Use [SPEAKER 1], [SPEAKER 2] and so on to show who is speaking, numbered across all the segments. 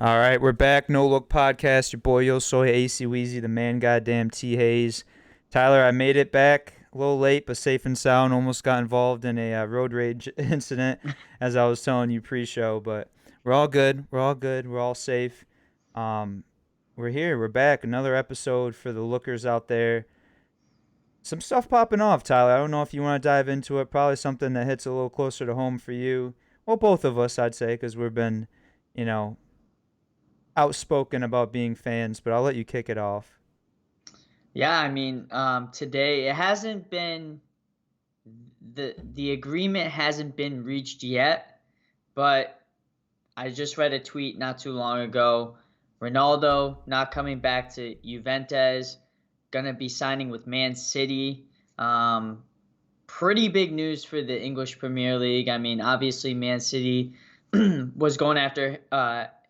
[SPEAKER 1] All right, we're back. No Look Podcast. Your boy Yo Soy, ACWeezy, the man, goddamn T Hayes. Tyler, I made it back a little late, but safe and sound. Almost got involved in a road rage incident, as I was telling you pre-show. But we're all good. We're all good. We're all safe. Um, we're here. We're back. Another episode for the lookers out there. Some stuff popping off, Tyler. I don't know if you want to dive into it. Probably something that hits a little closer to home for you. Well, both of us, I'd say, because we've been, you know, outspoken about being fans, but I'll let you kick it off.
[SPEAKER 2] Yeah, today it hasn't been the agreement hasn't been reached yet, but I just read a tweet not too long ago. Ronaldo not coming back to Juventus, gonna be signing with Man City. Um, Pretty big news for the English Premier League. I mean, obviously Man City was going after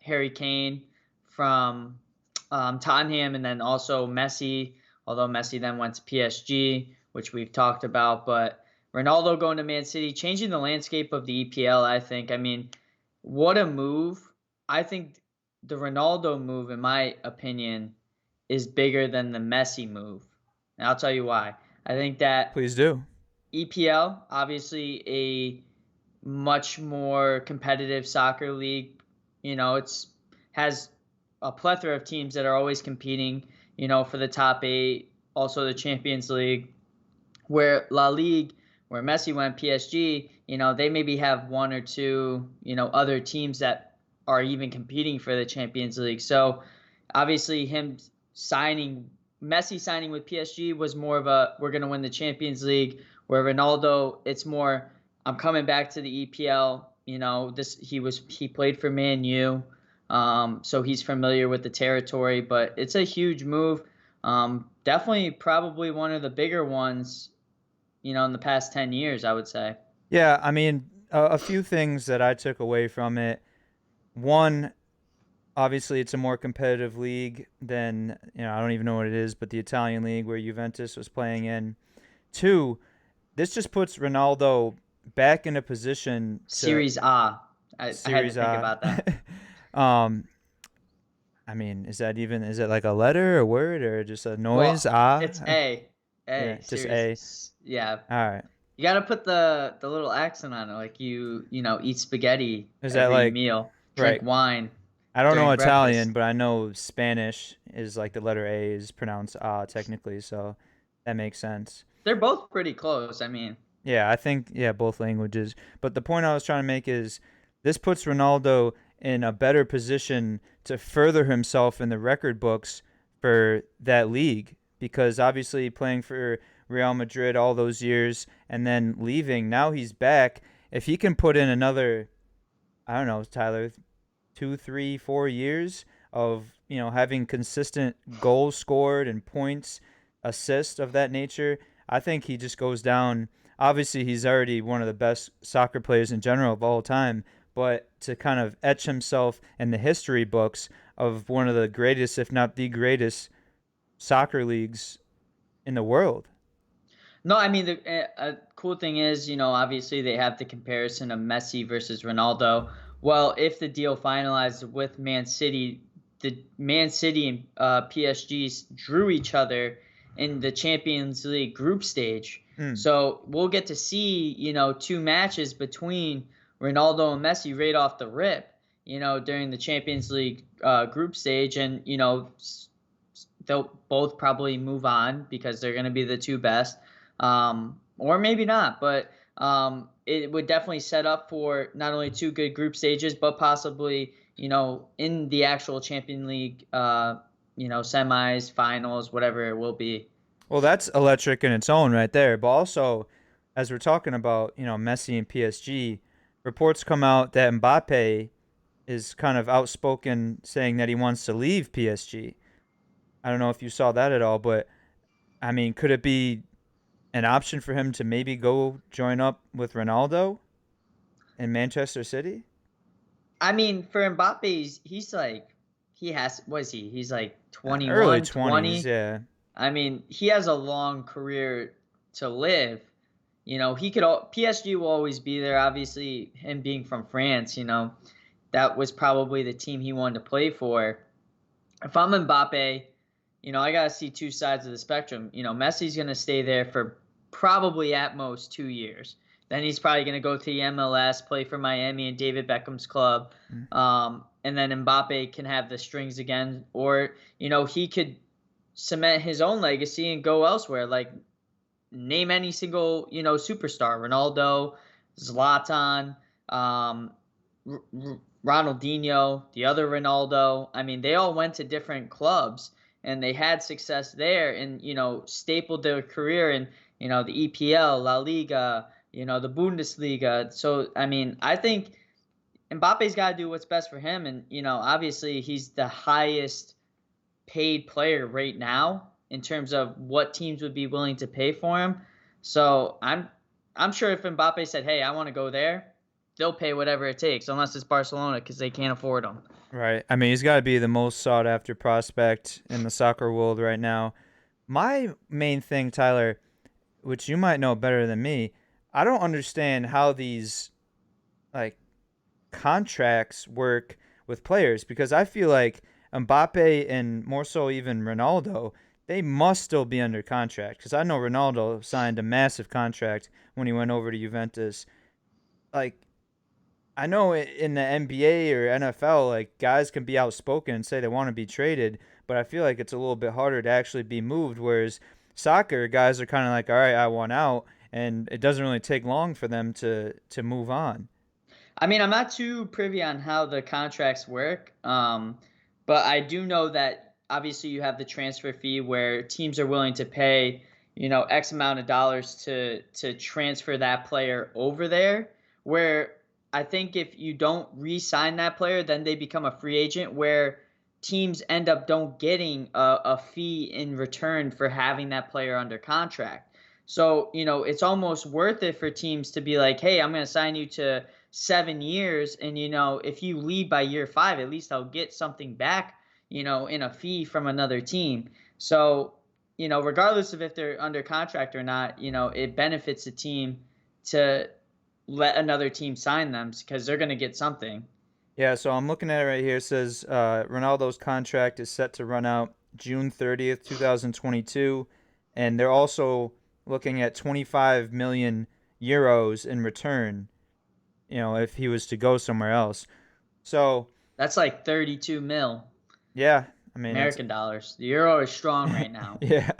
[SPEAKER 2] Harry Kane from Tottenham, and then also Messi. Although Messi then went to PSG, which we've talked about, but Ronaldo going to Man City, changing the landscape of the EPL. I think. I mean, what a move! I think the Ronaldo move, in my opinion, is bigger than the Messi move, and I'll tell you why. I think that
[SPEAKER 1] Please do.
[SPEAKER 2] EPL, obviously a much more competitive soccer league. It's has a plethora of teams that are always competing, for the top eight, also the Champions League. Where La Ligue, where Messi went, PSG, they maybe have one or two, other teams that are even competing for the Champions League. So obviously Messi signing with PSG was more of a we're going to win the Champions League, where Ronaldo, it's more I'm coming back to the EPL. He played for Man U, so he's familiar with the territory. But it's a huge move. Definitely, probably one of the bigger ones, in the past 10 years, I would say.
[SPEAKER 1] Yeah, I mean, a few things that I took away from it. One, obviously, it's a more competitive league than, I don't even know what it is, but the Italian league where Juventus was playing in. Two, this just puts Ronaldo back in a position to
[SPEAKER 2] Series A. I had to
[SPEAKER 1] Series
[SPEAKER 2] think
[SPEAKER 1] A.
[SPEAKER 2] about that.
[SPEAKER 1] um, I mean, is it like a letter, a word, or just a noise?
[SPEAKER 2] Well,
[SPEAKER 1] Ah,
[SPEAKER 2] it's A.
[SPEAKER 1] yeah,
[SPEAKER 2] A.
[SPEAKER 1] just A.
[SPEAKER 2] Series. Yeah.
[SPEAKER 1] All right.
[SPEAKER 2] You got to put the little accent on it, like eat spaghetti
[SPEAKER 1] Is that
[SPEAKER 2] every
[SPEAKER 1] like
[SPEAKER 2] meal, drink
[SPEAKER 1] right?
[SPEAKER 2] wine
[SPEAKER 1] I don't know
[SPEAKER 2] during
[SPEAKER 1] Italian,
[SPEAKER 2] breakfast.
[SPEAKER 1] but I know Spanish is like the letter A is pronounced ah technically, so that makes sense.
[SPEAKER 2] They're both pretty close. I mean,
[SPEAKER 1] Yeah, I think yeah, both languages. But the point I was trying to make is this puts Ronaldo in a better position to further himself in the record books for that league because obviously playing for Real Madrid all those years and then leaving, now he's back. If he can put in another, I don't know, Tyler, 2, 3, 4 years of having consistent goals scored and points, assists of that nature, I think he just goes down. Obviously, he's already one of the best soccer players in general of all time, but to kind of etch himself in the history books of one of the greatest, if not the greatest, soccer leagues in the world.
[SPEAKER 2] no, I mean the cool thing is, obviously they have the comparison of Messi versus Ronaldo. Well, if the deal finalized with Man City, the Man City and PSGs drew each other in the Champions League group stage.
[SPEAKER 1] Mm.
[SPEAKER 2] So we'll get to see, two matches between Ronaldo and Messi right off the rip, during the Champions League group stage, and they'll both probably move on because they're going to be the two best, or maybe not. But it would definitely set up for not only two good group stages, but possibly in the actual Champion League, semis, finals, whatever it will be.
[SPEAKER 1] Well, that's electric in its own right there. But also, as we're talking about, Messi and PSG, reports come out that Mbappe is kind of outspoken saying that he wants to leave PSG. I don't know if you saw that at all, but I mean, could it be an option for him to maybe go join up with Ronaldo in Manchester City?
[SPEAKER 2] I mean, for Mbappe, he's like he has. What is he? He's like
[SPEAKER 1] Early
[SPEAKER 2] 21,
[SPEAKER 1] 20s,
[SPEAKER 2] 20.
[SPEAKER 1] yeah.
[SPEAKER 2] I mean, he has a long career to live. He could. PSG will always be there. Obviously, him being from France, that was probably the team he wanted to play for. If I'm Mbappe, I got to see two sides of the spectrum. Messi's going to stay there for probably at most 2 years. Then he's probably going to go to the MLS, play for Miami and David Beckham's club.
[SPEAKER 1] Mm.
[SPEAKER 2] And then Mbappe can have the strings again. Or, he could cement his own legacy and go elsewhere. Like, name any single, superstar. Ronaldo, Zlatan, Ronaldinho, the other Ronaldo. I mean, they all went to different clubs and they had success there and, stapled their career in, the EPL, La Liga, the Bundesliga. So, I mean, I think Mbappe's got to do what's best for him. And, obviously he's the highest paid player right now in terms of what teams would be willing to pay for him. So I'm sure if Mbappe said, "Hey, I want to go there," they'll pay whatever it takes, unless it's Barcelona because they can't afford him.
[SPEAKER 1] Right. I mean, he's got to be the most sought after prospect in the soccer world right now. My main thing, Tyler, which you might know better than me, I don't understand how these like contracts work with players because I feel like Mbappe and more so even Ronaldo, they must still be under contract because I know Ronaldo signed a massive contract when he went over to Juventus. Like I know in the NBA or NFL, like guys can be outspoken and say they want to be traded, but I feel like it's a little bit harder to actually be moved. Whereas soccer, guys are kind of like, all right, I want out, and it doesn't really take long for them to move on.
[SPEAKER 2] I mean, I'm not too privy on how the contracts work, but I do know that obviously you have the transfer fee where teams are willing to pay, X amount of dollars to transfer that player over there. Where I think if you don't re-sign that player, then they become a free agent. Where teams end up don't getting a fee in return for having that player under contract. So, it's almost worth it for teams to be like, hey, I'm going to sign you to 7 years. And, if you leave by year 5, at least I'll get something back, in a fee from another team. So, regardless of if they're under contract or not, it benefits the team to let another team sign them because they're going to get something.
[SPEAKER 1] Yeah, so I'm looking at it right here. It says Ronaldo's contract is set to run out June 30th, 2022, and they're also looking at 25 million euros in return, if he was to go somewhere else. So,
[SPEAKER 2] That's like 32 mil
[SPEAKER 1] yeah, I mean, that's
[SPEAKER 2] American dollars. The euro is strong right now.
[SPEAKER 1] yeah,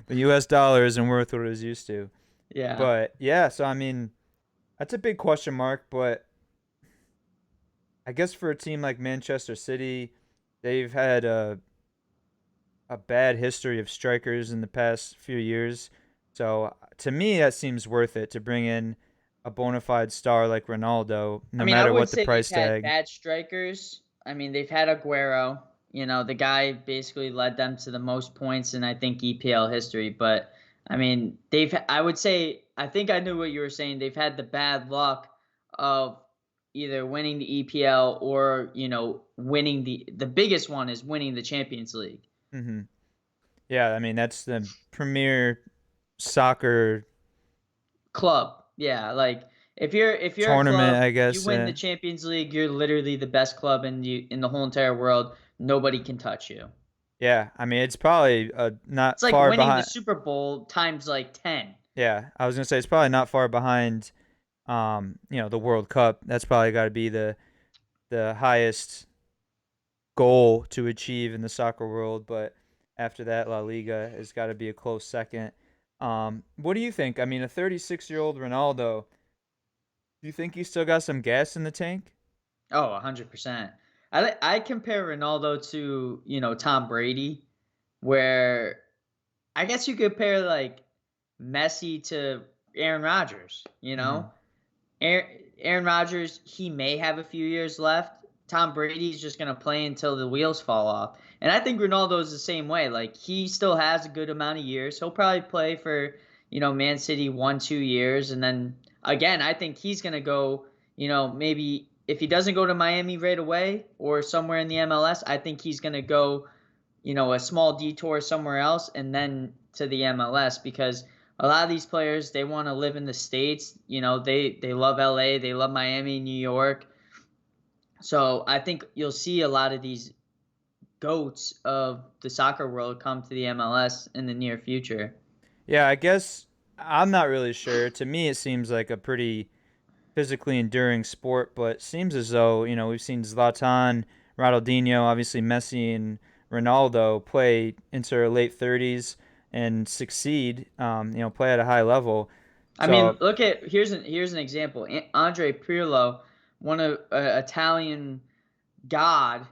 [SPEAKER 1] the US dollar isn't worth what it was used to.
[SPEAKER 2] Yeah.
[SPEAKER 1] But yeah, so I mean, that's a big question mark, but I guess for a team like Manchester City, they've had a bad history of strikers in the past few years. So to me, that seems worth it to bring in a bona fide star like Ronaldo,
[SPEAKER 2] I
[SPEAKER 1] no
[SPEAKER 2] mean, I
[SPEAKER 1] matter
[SPEAKER 2] wouldn't
[SPEAKER 1] what the
[SPEAKER 2] say they've
[SPEAKER 1] price
[SPEAKER 2] had
[SPEAKER 1] tag.
[SPEAKER 2] bad strikers. I mean, they've had Aguero. The guy basically led them to the most points in I think EPL history. But I mean, I would say I think I knew what you were saying. They've had the bad luck of either winning the EPL or winning the biggest one is winning the Champions League
[SPEAKER 1] hmm Yeah, I mean that's the premier soccer
[SPEAKER 2] club. Yeah, like if you're a
[SPEAKER 1] tournament,
[SPEAKER 2] club,
[SPEAKER 1] I
[SPEAKER 2] you
[SPEAKER 1] guess.
[SPEAKER 2] win the Champions League, you're literally the best club in the whole entire world. Nobody can touch you.
[SPEAKER 1] Yeah, I mean it's probably
[SPEAKER 2] It's
[SPEAKER 1] not
[SPEAKER 2] like
[SPEAKER 1] far
[SPEAKER 2] winning the
[SPEAKER 1] behind.
[SPEAKER 2] Super Bowl times like 10.
[SPEAKER 1] Yeah, I was gonna say it's probably not far behind. The World Cup. That's probably got to be the highest goal to achieve in the soccer world. But after that, La Liga has got to be a close second. What do you think? I mean, a 36-year-old Ronaldo. Do you think he's still got some gas in the tank?
[SPEAKER 2] Oh, 100%. I compare Ronaldo to, Tom Brady, where I guess you compare like Messi to Aaron Rodgers,
[SPEAKER 1] Mm-hmm.
[SPEAKER 2] Aaron Rodgers, he may have a few years left. Tom Brady's just going to play until the wheels fall off. And I think Ronaldo's the same way. Like, he still has a good amount of years. He'll probably play for, Man City 1, 2 years. And then, again, I think he's going to go, maybe if he doesn't go to Miami right away or somewhere in the MLS, I think he's going to go, a small detour somewhere else and then to the MLS because a lot of these players they want to live in the states. They love LA, they love Miami, New York. So I think you'll see a lot of these goats of the soccer world come to the MLS in the near future.
[SPEAKER 1] Yeah, I guess I'm not really sure. To me, it seems like a pretty physically enduring sport, but it seems as though, we've seen Zlatan, Ronaldinho, obviously Messi and Ronaldo play into their late 30s and succeed, play at a high level.
[SPEAKER 2] I mean,
[SPEAKER 1] So,
[SPEAKER 2] look at here's an example. Andre Pirlo, one of Italian god,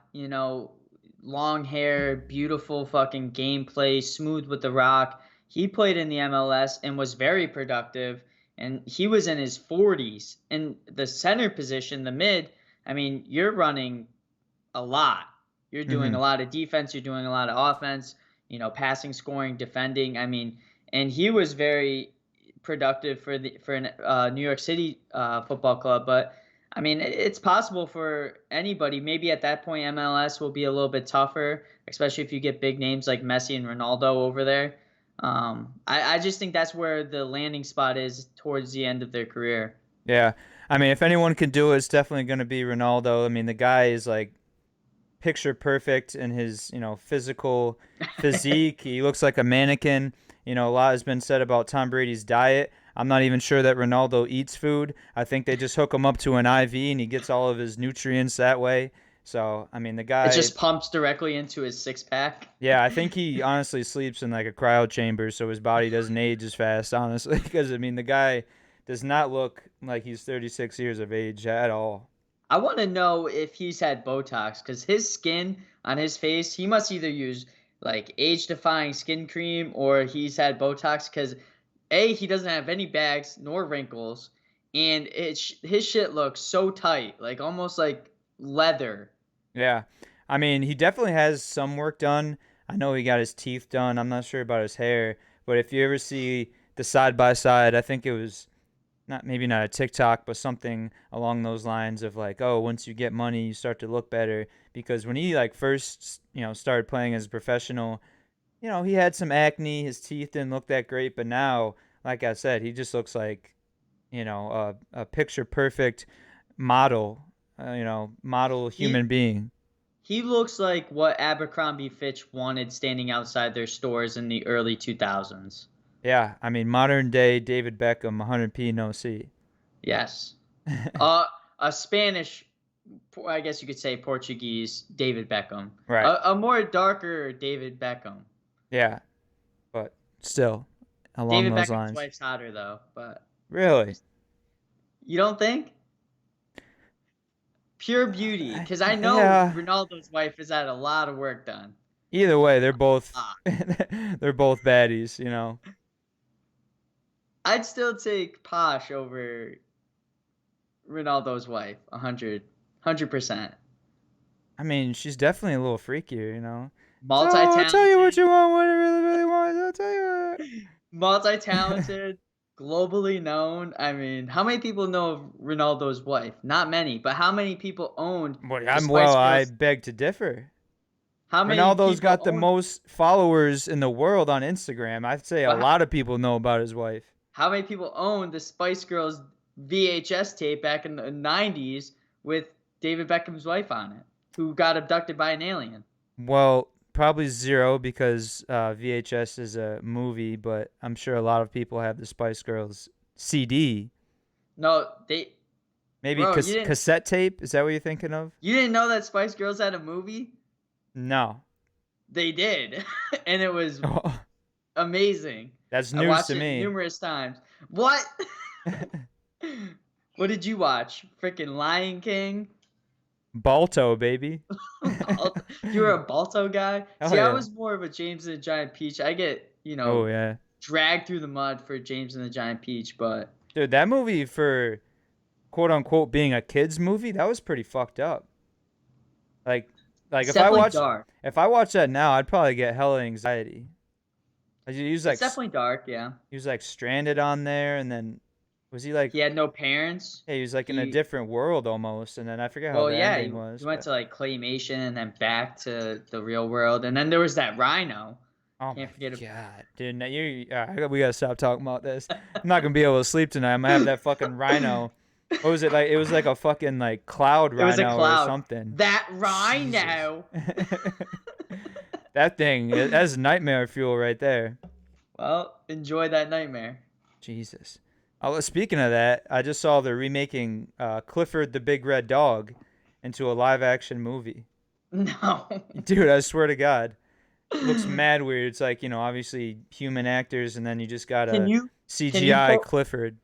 [SPEAKER 2] long hair, beautiful fucking gameplay, smooth with the rock. He played in the MLS and was very productive, and he was in his 40s. In the center position, the mid, I mean, you're running a lot. You're doing
[SPEAKER 1] mhm.
[SPEAKER 2] a lot of defense, you're doing a lot of offense, passing, scoring, defending. I mean, and he was very productive for New York City football club. But I mean, it's possible for anybody. Maybe at that point, MLS will be a little bit tougher, especially if you get big names like Messi and Ronaldo over there. I just think that's where the landing spot is towards the end of their career.
[SPEAKER 1] Yeah. I mean, if anyone can do it, it's definitely going to be Ronaldo. I mean, the guy is like picture perfect in his, physical physique. He looks like a mannequin. A lot has been said about Tom Brady's diet. I'm not even sure that Ronaldo eats food. I think they just hook him up to an IV and he gets all of his nutrients that way. So, I mean, the
[SPEAKER 2] It
[SPEAKER 1] guy,
[SPEAKER 2] just pumps directly into his six pack.
[SPEAKER 1] yeah, I think he honestly sleeps in like a cryo chamber so his body doesn't age as fast, honestly. Because, I mean, the guy does not look like he's 36 years of age at all.
[SPEAKER 2] I want to know if he's had Botox because his skin on his face, he must either use like age defying skin cream or he's had Botox because A, he doesn't have any bags nor wrinkles. And his shit looks so tight, like almost like leather.
[SPEAKER 1] Yeah. I mean, he definitely has some work done. I know he got his teeth done. I'm not sure about his hair, but if you ever see the side by side, I think it was not maybe not a TikTok, but something along those lines of like, oh, once you get money, you start to look better. Because when he like first, started playing as a professional, he had some acne. His teeth didn't look that great, but now, like I said, he just looks like, a picture perfect model, model human
[SPEAKER 2] He
[SPEAKER 1] being.
[SPEAKER 2] he looks like what Abercrombie Fitch wanted standing outside their stores in the early 2000s.
[SPEAKER 1] Yeah, I mean modern day David Beckham, 100p no C.
[SPEAKER 2] Yes. Uh, a Spanish, I guess you could say Portuguese David Beckham.
[SPEAKER 1] Right.
[SPEAKER 2] A more darker David Beckham.
[SPEAKER 1] Yeah, but still along
[SPEAKER 2] David
[SPEAKER 1] those
[SPEAKER 2] Beckham's
[SPEAKER 1] lines.
[SPEAKER 2] wife's hotter though, but
[SPEAKER 1] Really?
[SPEAKER 2] you don't think? Pure beauty, because I know
[SPEAKER 1] Yeah.
[SPEAKER 2] Ronaldo's wife has had a lot of work done.
[SPEAKER 1] Either way, they're both
[SPEAKER 2] Ah,
[SPEAKER 1] they're both baddies.
[SPEAKER 2] I'd still take Posh over Ronaldo's wife, 100%.
[SPEAKER 1] I mean, she's definitely a little freakier. So I'll tell you what
[SPEAKER 2] Multi-talented,
[SPEAKER 1] you want, what you really, really want. I'll tell you
[SPEAKER 2] multi-talented, globally known. I mean, how many people know of Ronaldo's wife? Not many, but how many people owned
[SPEAKER 1] what.
[SPEAKER 2] the Spice
[SPEAKER 1] I
[SPEAKER 2] Girls?
[SPEAKER 1] beg to differ.
[SPEAKER 2] How many
[SPEAKER 1] Ronaldo's
[SPEAKER 2] people
[SPEAKER 1] got the
[SPEAKER 2] owned?
[SPEAKER 1] most followers in the world on Instagram. I'd say a
[SPEAKER 2] But
[SPEAKER 1] lot of people know about his wife.
[SPEAKER 2] how many people owned the Spice Girls VHS tape back in the 90s with David Beckham's wife on it, who got abducted by an alien?
[SPEAKER 1] Well, probably zero because VHS is a movie, but I'm sure a lot of people have the Spice Girls CD.
[SPEAKER 2] No,
[SPEAKER 1] Maybe
[SPEAKER 2] bro, you didn't
[SPEAKER 1] cassette tape? Is that what you're thinking of?
[SPEAKER 2] you didn't know that Spice Girls had a movie?
[SPEAKER 1] No.
[SPEAKER 2] They did, and it was amazing.
[SPEAKER 1] That's
[SPEAKER 2] I
[SPEAKER 1] news
[SPEAKER 2] watched
[SPEAKER 1] to
[SPEAKER 2] it
[SPEAKER 1] me.
[SPEAKER 2] numerous times. What? What did you watch? Freaking Lion King?
[SPEAKER 1] Balto, baby.
[SPEAKER 2] You were a Balto guy?
[SPEAKER 1] Oh
[SPEAKER 2] See, I
[SPEAKER 1] yeah.
[SPEAKER 2] was more of a James and the Giant Peach. I get,
[SPEAKER 1] Oh yeah.
[SPEAKER 2] dragged through the mud for James and the Giant Peach, but
[SPEAKER 1] Dude, that movie for quote unquote being a kids movie, that was pretty fucked up. Like like
[SPEAKER 2] it's definitely dark.
[SPEAKER 1] if I watch that now, I'd probably get hella anxiety. Like,
[SPEAKER 2] It's definitely dark, yeah.
[SPEAKER 1] he was like stranded on there and then was he like
[SPEAKER 2] He had no parents.
[SPEAKER 1] yeah, he was like in a
[SPEAKER 2] He
[SPEAKER 1] different world almost and then I forget how
[SPEAKER 2] Well,
[SPEAKER 1] the
[SPEAKER 2] yeah,
[SPEAKER 1] ending
[SPEAKER 2] he
[SPEAKER 1] was,
[SPEAKER 2] went
[SPEAKER 1] but
[SPEAKER 2] to like claymation and then back to the real world. And then there was that rhino.
[SPEAKER 1] oh
[SPEAKER 2] Can't
[SPEAKER 1] my
[SPEAKER 2] forget
[SPEAKER 1] god, dude! Now we gotta stop talking about this. I'm not gonna be able to sleep tonight. I'm gonna have that fucking rhino What was it like? It was like a fucking like cloud
[SPEAKER 2] It was a
[SPEAKER 1] rhino or
[SPEAKER 2] cloud.
[SPEAKER 1] something.
[SPEAKER 2] That
[SPEAKER 1] Jesus.
[SPEAKER 2] rhino.
[SPEAKER 1] That thing, that's nightmare fuel right there.
[SPEAKER 2] Well, enjoy that nightmare.
[SPEAKER 1] Jesus. Oh, speaking of that, I just saw they're remaking Clifford the Big Red Dog into a live action movie.
[SPEAKER 2] No.
[SPEAKER 1] Dude, I swear to God. Looks mad weird. It's like, obviously human actors, and then you just got
[SPEAKER 2] Can
[SPEAKER 1] a
[SPEAKER 2] you can you
[SPEAKER 1] CGI
[SPEAKER 2] pull
[SPEAKER 1] Clifford.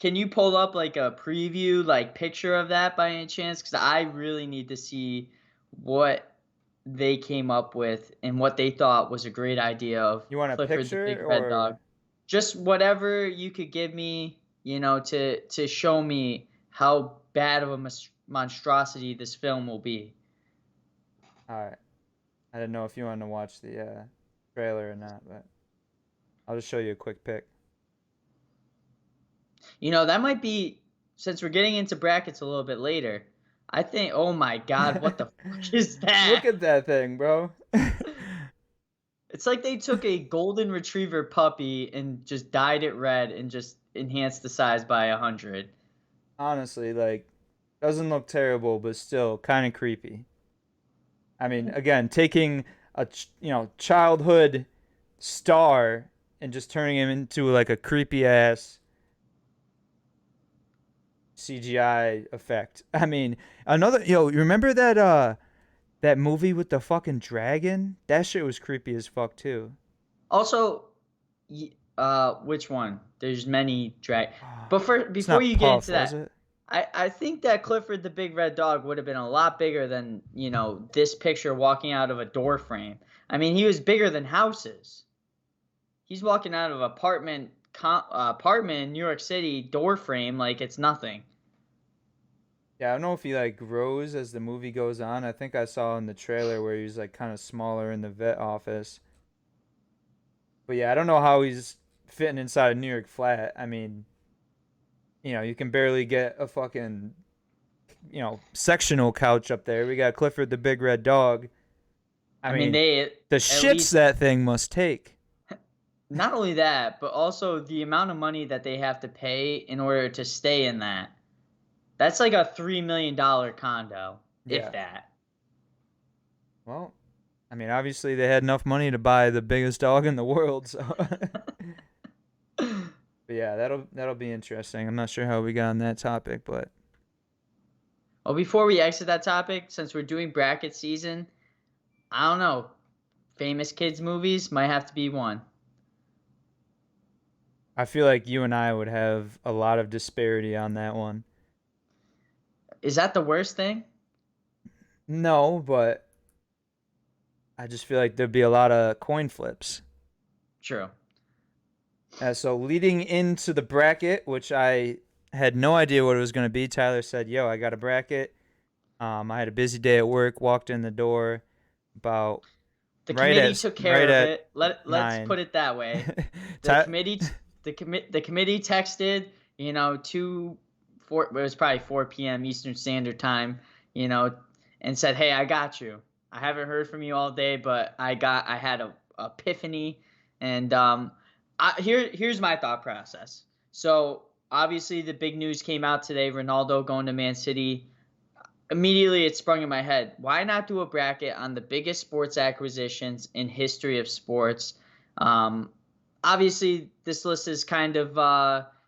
[SPEAKER 2] can you pull up like a preview like picture of that by any chance? Because I really need to see what they came up with and what they thought was a great idea of
[SPEAKER 1] You want a
[SPEAKER 2] Clifford the
[SPEAKER 1] picture
[SPEAKER 2] Big Red Dog.
[SPEAKER 1] or
[SPEAKER 2] Just whatever you could give me, to show me how bad of a monstrosity this film will be.
[SPEAKER 1] all right. I didn't know if you wanted to watch the trailer or not, but I'll just show you a quick pic.
[SPEAKER 2] That might be, since we're getting into brackets a little bit later. I think, oh my God, what the fuck is
[SPEAKER 1] Look
[SPEAKER 2] that?
[SPEAKER 1] at that thing, bro.
[SPEAKER 2] It's like they took a golden retriever puppy and just dyed it red and just enhanced the size by 100.
[SPEAKER 1] Honestly, like, doesn't look terrible, but still kind of creepy. I mean, again, taking a childhood star and just turning him into like a creepy ass CGI effect. I mean, you remember that movie with the fucking dragon? That shit was creepy as fuck too.
[SPEAKER 2] Also, which one? There's many drag.
[SPEAKER 1] Ah,
[SPEAKER 2] But
[SPEAKER 1] it's
[SPEAKER 2] before
[SPEAKER 1] not
[SPEAKER 2] you get
[SPEAKER 1] Puff,
[SPEAKER 2] into
[SPEAKER 1] was
[SPEAKER 2] that,
[SPEAKER 1] it?
[SPEAKER 2] I think that Clifford the Big Red Dog would have been a lot bigger than, this picture walking out of a door frame. I mean, he was bigger than houses. He's walking out of apartment in New York City door frame like it's nothing.
[SPEAKER 1] Yeah, I don't know if he like grows as the movie goes on. I think I saw in the trailer where he's like kind of smaller in the vet office. But yeah, I don't know how he's fitting inside a New York flat. I mean, you can barely get a fucking, sectional couch up there. We got Clifford the Big Red Dog. I
[SPEAKER 2] I mean,
[SPEAKER 1] mean,
[SPEAKER 2] they
[SPEAKER 1] the
[SPEAKER 2] at
[SPEAKER 1] shits
[SPEAKER 2] least,
[SPEAKER 1] that thing must take.
[SPEAKER 2] not only that, but also the amount of money that they have to pay in order to stay in that. That's like a $3 million condo, if
[SPEAKER 1] Yeah.
[SPEAKER 2] that.
[SPEAKER 1] Well, I mean, obviously they had enough money to buy the biggest dog in the world, so. But yeah, that'll be interesting. I'm not sure how we got on that topic, but
[SPEAKER 2] Well, before we exit that topic, since we're doing bracket season, I don't know. Famous kids movies might have to be one.
[SPEAKER 1] I feel like you and I would have a lot of disparity on that one.
[SPEAKER 2] Is that the worst thing?
[SPEAKER 1] No, but I just feel like there'd be a lot of coin flips.
[SPEAKER 2] True.
[SPEAKER 1] So leading into the bracket, which I had no idea what it was going to be, Tyler said, "Yo, I got a bracket." I had a busy day at work. Walked in the door about
[SPEAKER 2] The committee took care
[SPEAKER 1] right
[SPEAKER 2] of
[SPEAKER 1] at
[SPEAKER 2] it. Let's
[SPEAKER 1] 9.
[SPEAKER 2] put it that way. The
[SPEAKER 1] Ty-
[SPEAKER 2] committee the committee texted, 4, it was probably 4 p.m. Eastern Standard Time, and said, "Hey, I got you. I haven't heard from you all day, but I had a epiphany, and here's my thought process. So obviously the big news came out today, Ronaldo going to Man City. Immediately it sprung in my head. Why not do a bracket on the biggest sports acquisitions in history of sports? Um, Obviously this list is kind of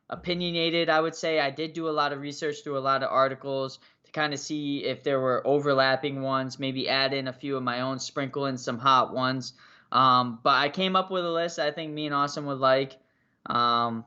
[SPEAKER 2] opinionated, I would say. I did do a lot of research through a lot of articles to kind of see if there were overlapping ones, maybe add in a few of my own, sprinkle in some hot ones. But I came up with a list I think me and Austin would like. Um,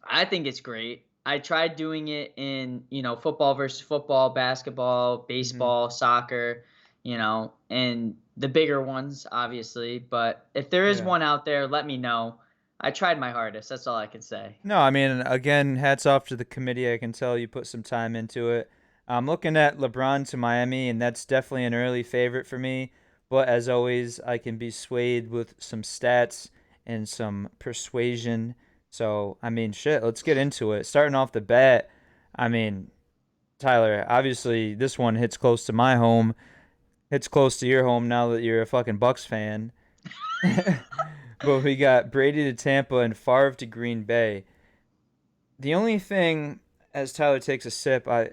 [SPEAKER 2] I think it's great. I tried doing it in, football versus football, basketball,
[SPEAKER 1] Mhm.
[SPEAKER 2] baseball, soccer, and the bigger ones, obviously. But if there is
[SPEAKER 1] Yeah.
[SPEAKER 2] one out there, let me know. I tried my hardest. That's all I can say.
[SPEAKER 1] No, I mean, again, hats off to the committee. I can tell you put some time into it. I'm looking at LeBron to Miami, and that's definitely an early favorite for me. But as always, I can be swayed with some stats and some persuasion. So, I mean, shit, let's get into it. Starting off the bat, I mean, Tyler, obviously this one hits close to my home, hits close to your home now that you're a fucking Bucks fan. But we got Brady to Tampa and Favre to Green Bay. The only thing as Tyler takes a sip, I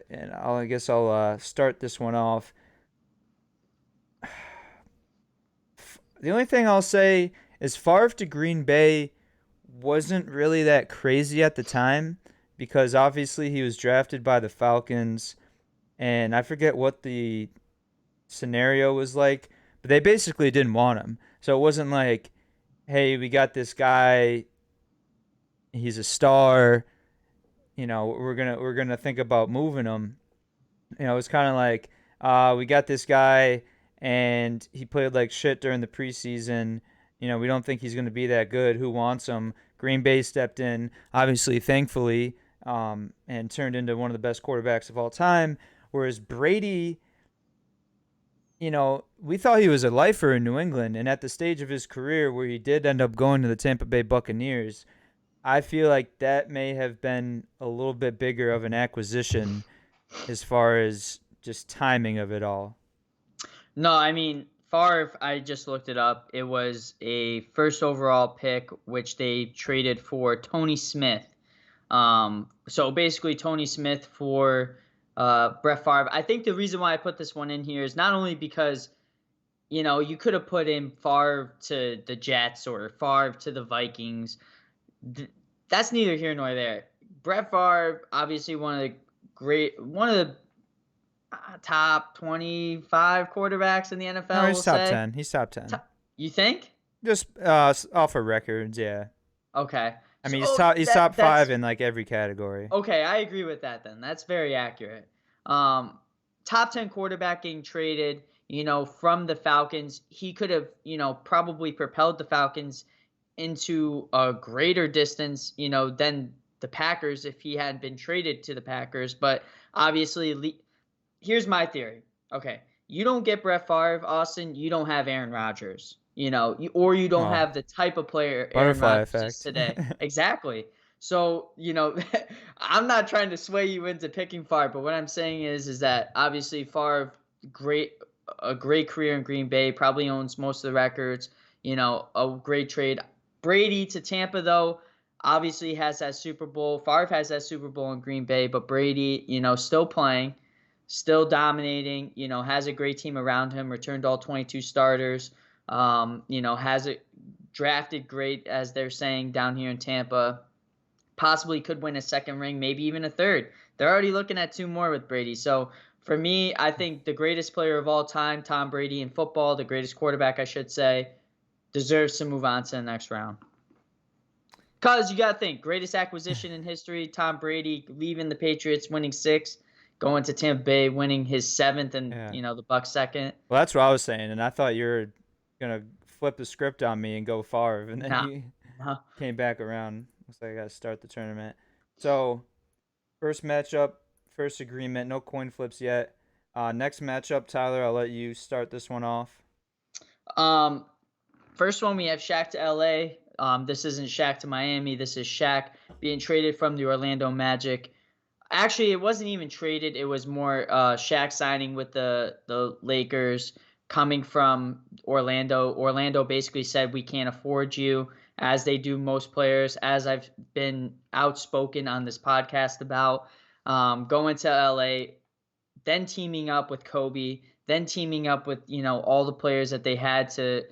[SPEAKER 1] guess I'll start this one off. The only thing I'll say is Favre to Green Bay wasn't really that crazy at the time because obviously he was drafted by the Falcons, and I forget what the scenario was like, but they basically didn't want him. So it wasn't like, hey, we got this guy, he's a star, we're gonna think about moving him. It's kind of like, we got this guy and he played like shit during the preseason. We don't think he's gonna be that good. Who wants him? Green Bay stepped in, obviously, thankfully, and turned into one of the best quarterbacks of all time. Whereas Brady, we thought he was a lifer in New England, and at the stage of his career where he did end up going to the Tampa Bay Buccaneers, I feel like that may have been a little bit bigger of an acquisition as far as just timing of it all.
[SPEAKER 2] No, I mean, Favre, I just looked it up. It was a first overall pick, which they traded for Tony Smith. So basically, Tony Smith for Brett Favre. I think the reason why I put this one in here is not only because, you could have put in Favre to the Jets or Favre to the Vikings. That's neither here nor there. Brett Favre, obviously one of the top 25 quarterbacks in the
[SPEAKER 1] No,
[SPEAKER 2] NFL,
[SPEAKER 1] he's
[SPEAKER 2] we'll
[SPEAKER 1] top
[SPEAKER 2] say.
[SPEAKER 1] 10. He's top 10.
[SPEAKER 2] You think?
[SPEAKER 1] Just off of records, yeah.
[SPEAKER 2] Okay.
[SPEAKER 1] I
[SPEAKER 2] So
[SPEAKER 1] mean, he's top
[SPEAKER 2] that's
[SPEAKER 1] five in like every category.
[SPEAKER 2] okay. I agree with that then. That's very accurate. Um, Top 10 quarterback getting traded, from the Falcons. He could have, probably propelled the Falcons into a greater distance, than the Packers if he hadn't been traded to the Packers. But obviously, here's my theory. Okay, you don't get Brett Favre, Austin. You don't have Aaron Rodgers. Or you don't
[SPEAKER 1] Oh,
[SPEAKER 2] have the type of player Aaron
[SPEAKER 1] butterfly
[SPEAKER 2] Rodgers is
[SPEAKER 1] effect.
[SPEAKER 2] today. Exactly. So I'm not trying to sway you into picking Favre, but what I'm saying is that obviously Favre, great, a great career in Green Bay, probably owns most of the records. A great trade. Brady to Tampa though, obviously has that Super Bowl. Favre has that Super Bowl in Green Bay, but Brady, still playing, still dominating, has a great team around him, returned all 22 starters, has it drafted great, as they're saying down here in Tampa. Possibly could win a second ring, maybe even a third. They're already looking at two more with Brady. So for me, I think the greatest player of all time, Tom Brady in football, the greatest quarterback, I should say, deserves to move on to the next round. Because you got to think, greatest acquisition in history, Tom Brady leaving the Patriots, winning 6, going to Tampa Bay, winning his 7th, and
[SPEAKER 1] Yeah.
[SPEAKER 2] the Bucs 2nd.
[SPEAKER 1] Well, that's what I was saying, and I thought you were gonna flip the script on me and go Favre, and then
[SPEAKER 2] No,
[SPEAKER 1] you
[SPEAKER 2] no.
[SPEAKER 1] came back around. Looks like I gotta start the tournament. So, first matchup, first agreement, no coin flips yet. Next matchup, Tyler, I'll let you start this one off.
[SPEAKER 2] Um, First one, we have Shaq to LA. This isn't Shaq to Miami. This is Shaq being traded from the Orlando Magic. Actually, it wasn't even traded. It was more Shaq signing with the Lakers, coming from Orlando. Orlando basically said, we can't afford you, as they do most players, as I've been outspoken on this podcast about. Going to LA, then teaming up with Kobe, then teaming up with, all the players that they had to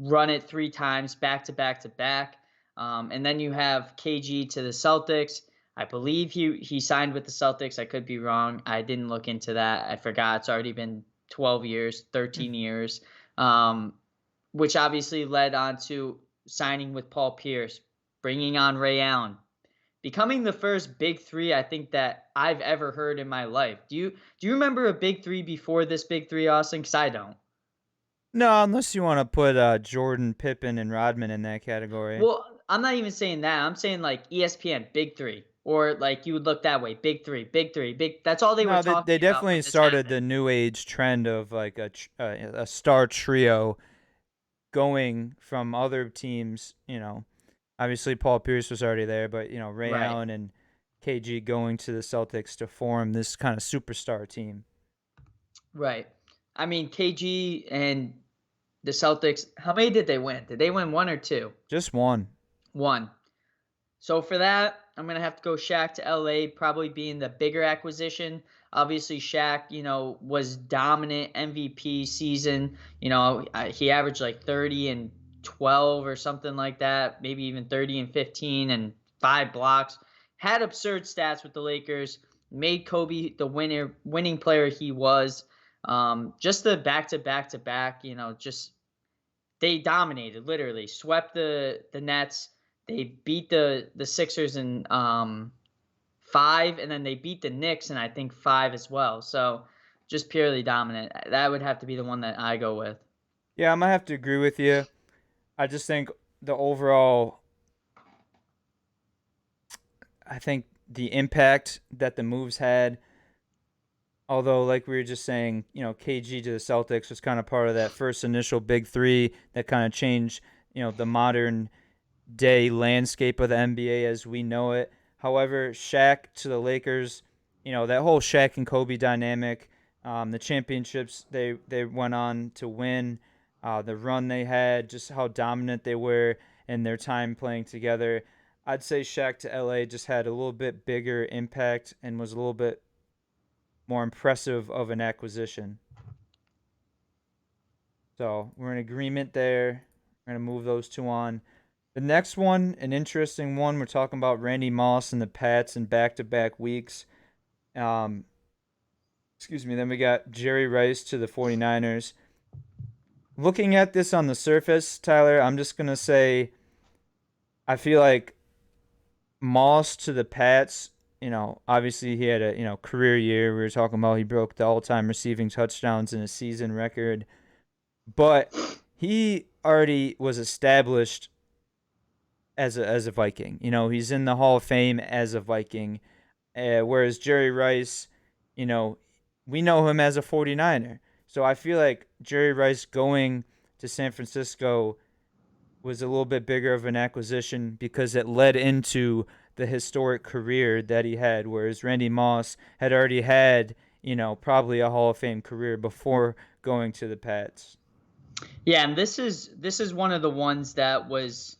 [SPEAKER 2] run it 3 times back to back to back. And then you have KG to the Celtics. I believe he signed with the Celtics. I could be wrong. I didn't look into that. I forgot. It's already been 12 years, 13 years, which obviously led on to signing with Paul Pierce, bringing on Ray Allen, becoming the first big 3 I think that I've ever heard in my life. Do you remember a big 3 before this big 3, Austin? Because I don't.
[SPEAKER 1] No, unless you want to put Jordan, Pippen, and Rodman in that category.
[SPEAKER 2] Well, I'm not even saying that. I'm saying like ESPN, big 3. Or like you would look that way, big 3, big 3, big. That's all they were
[SPEAKER 1] No, they
[SPEAKER 2] talking about when
[SPEAKER 1] definitely
[SPEAKER 2] this
[SPEAKER 1] started the
[SPEAKER 2] happened.
[SPEAKER 1] new age trend of like a star trio going from other teams. Obviously Paul Pierce was already there, but Ray
[SPEAKER 2] Right,
[SPEAKER 1] Allen and KG going to the Celtics to form this kind of superstar team.
[SPEAKER 2] right. I mean, KG and the Celtics, how many did they win? Did they win 1 or 2?
[SPEAKER 1] Just one.
[SPEAKER 2] 1. So for that, I'm gonna have to go Shaq to LA, probably being the bigger acquisition. Obviously, Shaq, was dominant MVP season. He averaged like 30 and 12 or something like that, maybe even 30 and 15 and 5 blocks. Had absurd stats with the Lakers. Made Kobe the winning player he was. Just the back to back to back, just they dominated, literally swept the Nets. They beat the Sixers in five, and then they beat the Knicks in I think five as well. So just purely dominant. That would have to be the one that I go with.
[SPEAKER 1] Yeah, I'm gonna have to agree with you. I just think the overall, I think the impact that the moves had, although like we were just saying, KG to the Celtics was kind of part of that first initial big three that kind of changed, the modern day landscape of the NBA as we know it. However, Shaq to the Lakers, that whole Shaq and Kobe dynamic, the championships they went on to win, the run they had, just how dominant they were in their time playing together. I'd say Shaq to LA just had a little bit bigger impact and was a little bit more impressive of an acquisition. So we're in agreement there. We're gonna move those two on. The next one, an interesting one. We're talking about Randy Moss and the Pats in back-to-back weeks. Um, excuse me. Then we got Jerry Rice to the 49ers. Looking at this on the surface, Tyler, I'm just gonna say I feel like Moss to the Pats. Obviously he had a career year. We were talking about he broke the all-time receiving touchdowns in a season record, but he already was established as a Viking. He's in the Hall of Fame as a Viking. Whereas Jerry Rice, you know, we know him as a 49er. So I feel like Jerry Rice going to San Francisco was a little bit bigger of an acquisition because it led into the historic career that he had, whereas Randy Moss had already had, probably a Hall of Fame career before going to the Pats.
[SPEAKER 2] Yeah, and this is one of the ones that was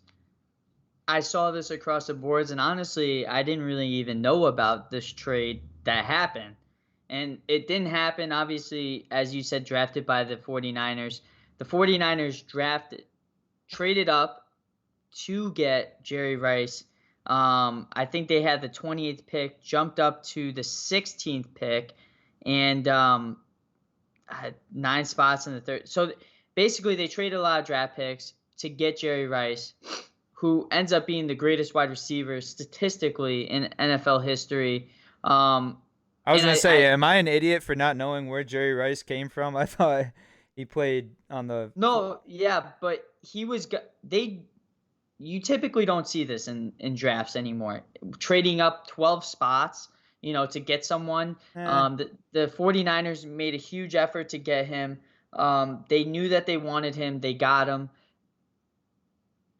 [SPEAKER 2] I saw this across the boards, and honestly, I didn't really even know about this trade that happened. And it didn't happen, obviously, as you said, drafted by the 49ers. The 49ers traded up to get Jerry Rice. I think they had the 28th pick, jumped up to the 16th pick, and had 9 spots in the third. So basically, they traded a lot of draft picks to get Jerry Rice, who ends up being the greatest wide receiver statistically in NFL history.
[SPEAKER 1] I was
[SPEAKER 2] And
[SPEAKER 1] gonna
[SPEAKER 2] I
[SPEAKER 1] say, am I an idiot for not knowing where Jerry Rice came from? I thought he played on the.
[SPEAKER 2] no, yeah, but he was they. You typically don't see this in drafts anymore. Trading up 12 spots, to get someone.
[SPEAKER 1] Eh,
[SPEAKER 2] The 49ers made a huge effort to get him. They knew that they wanted him. They got him.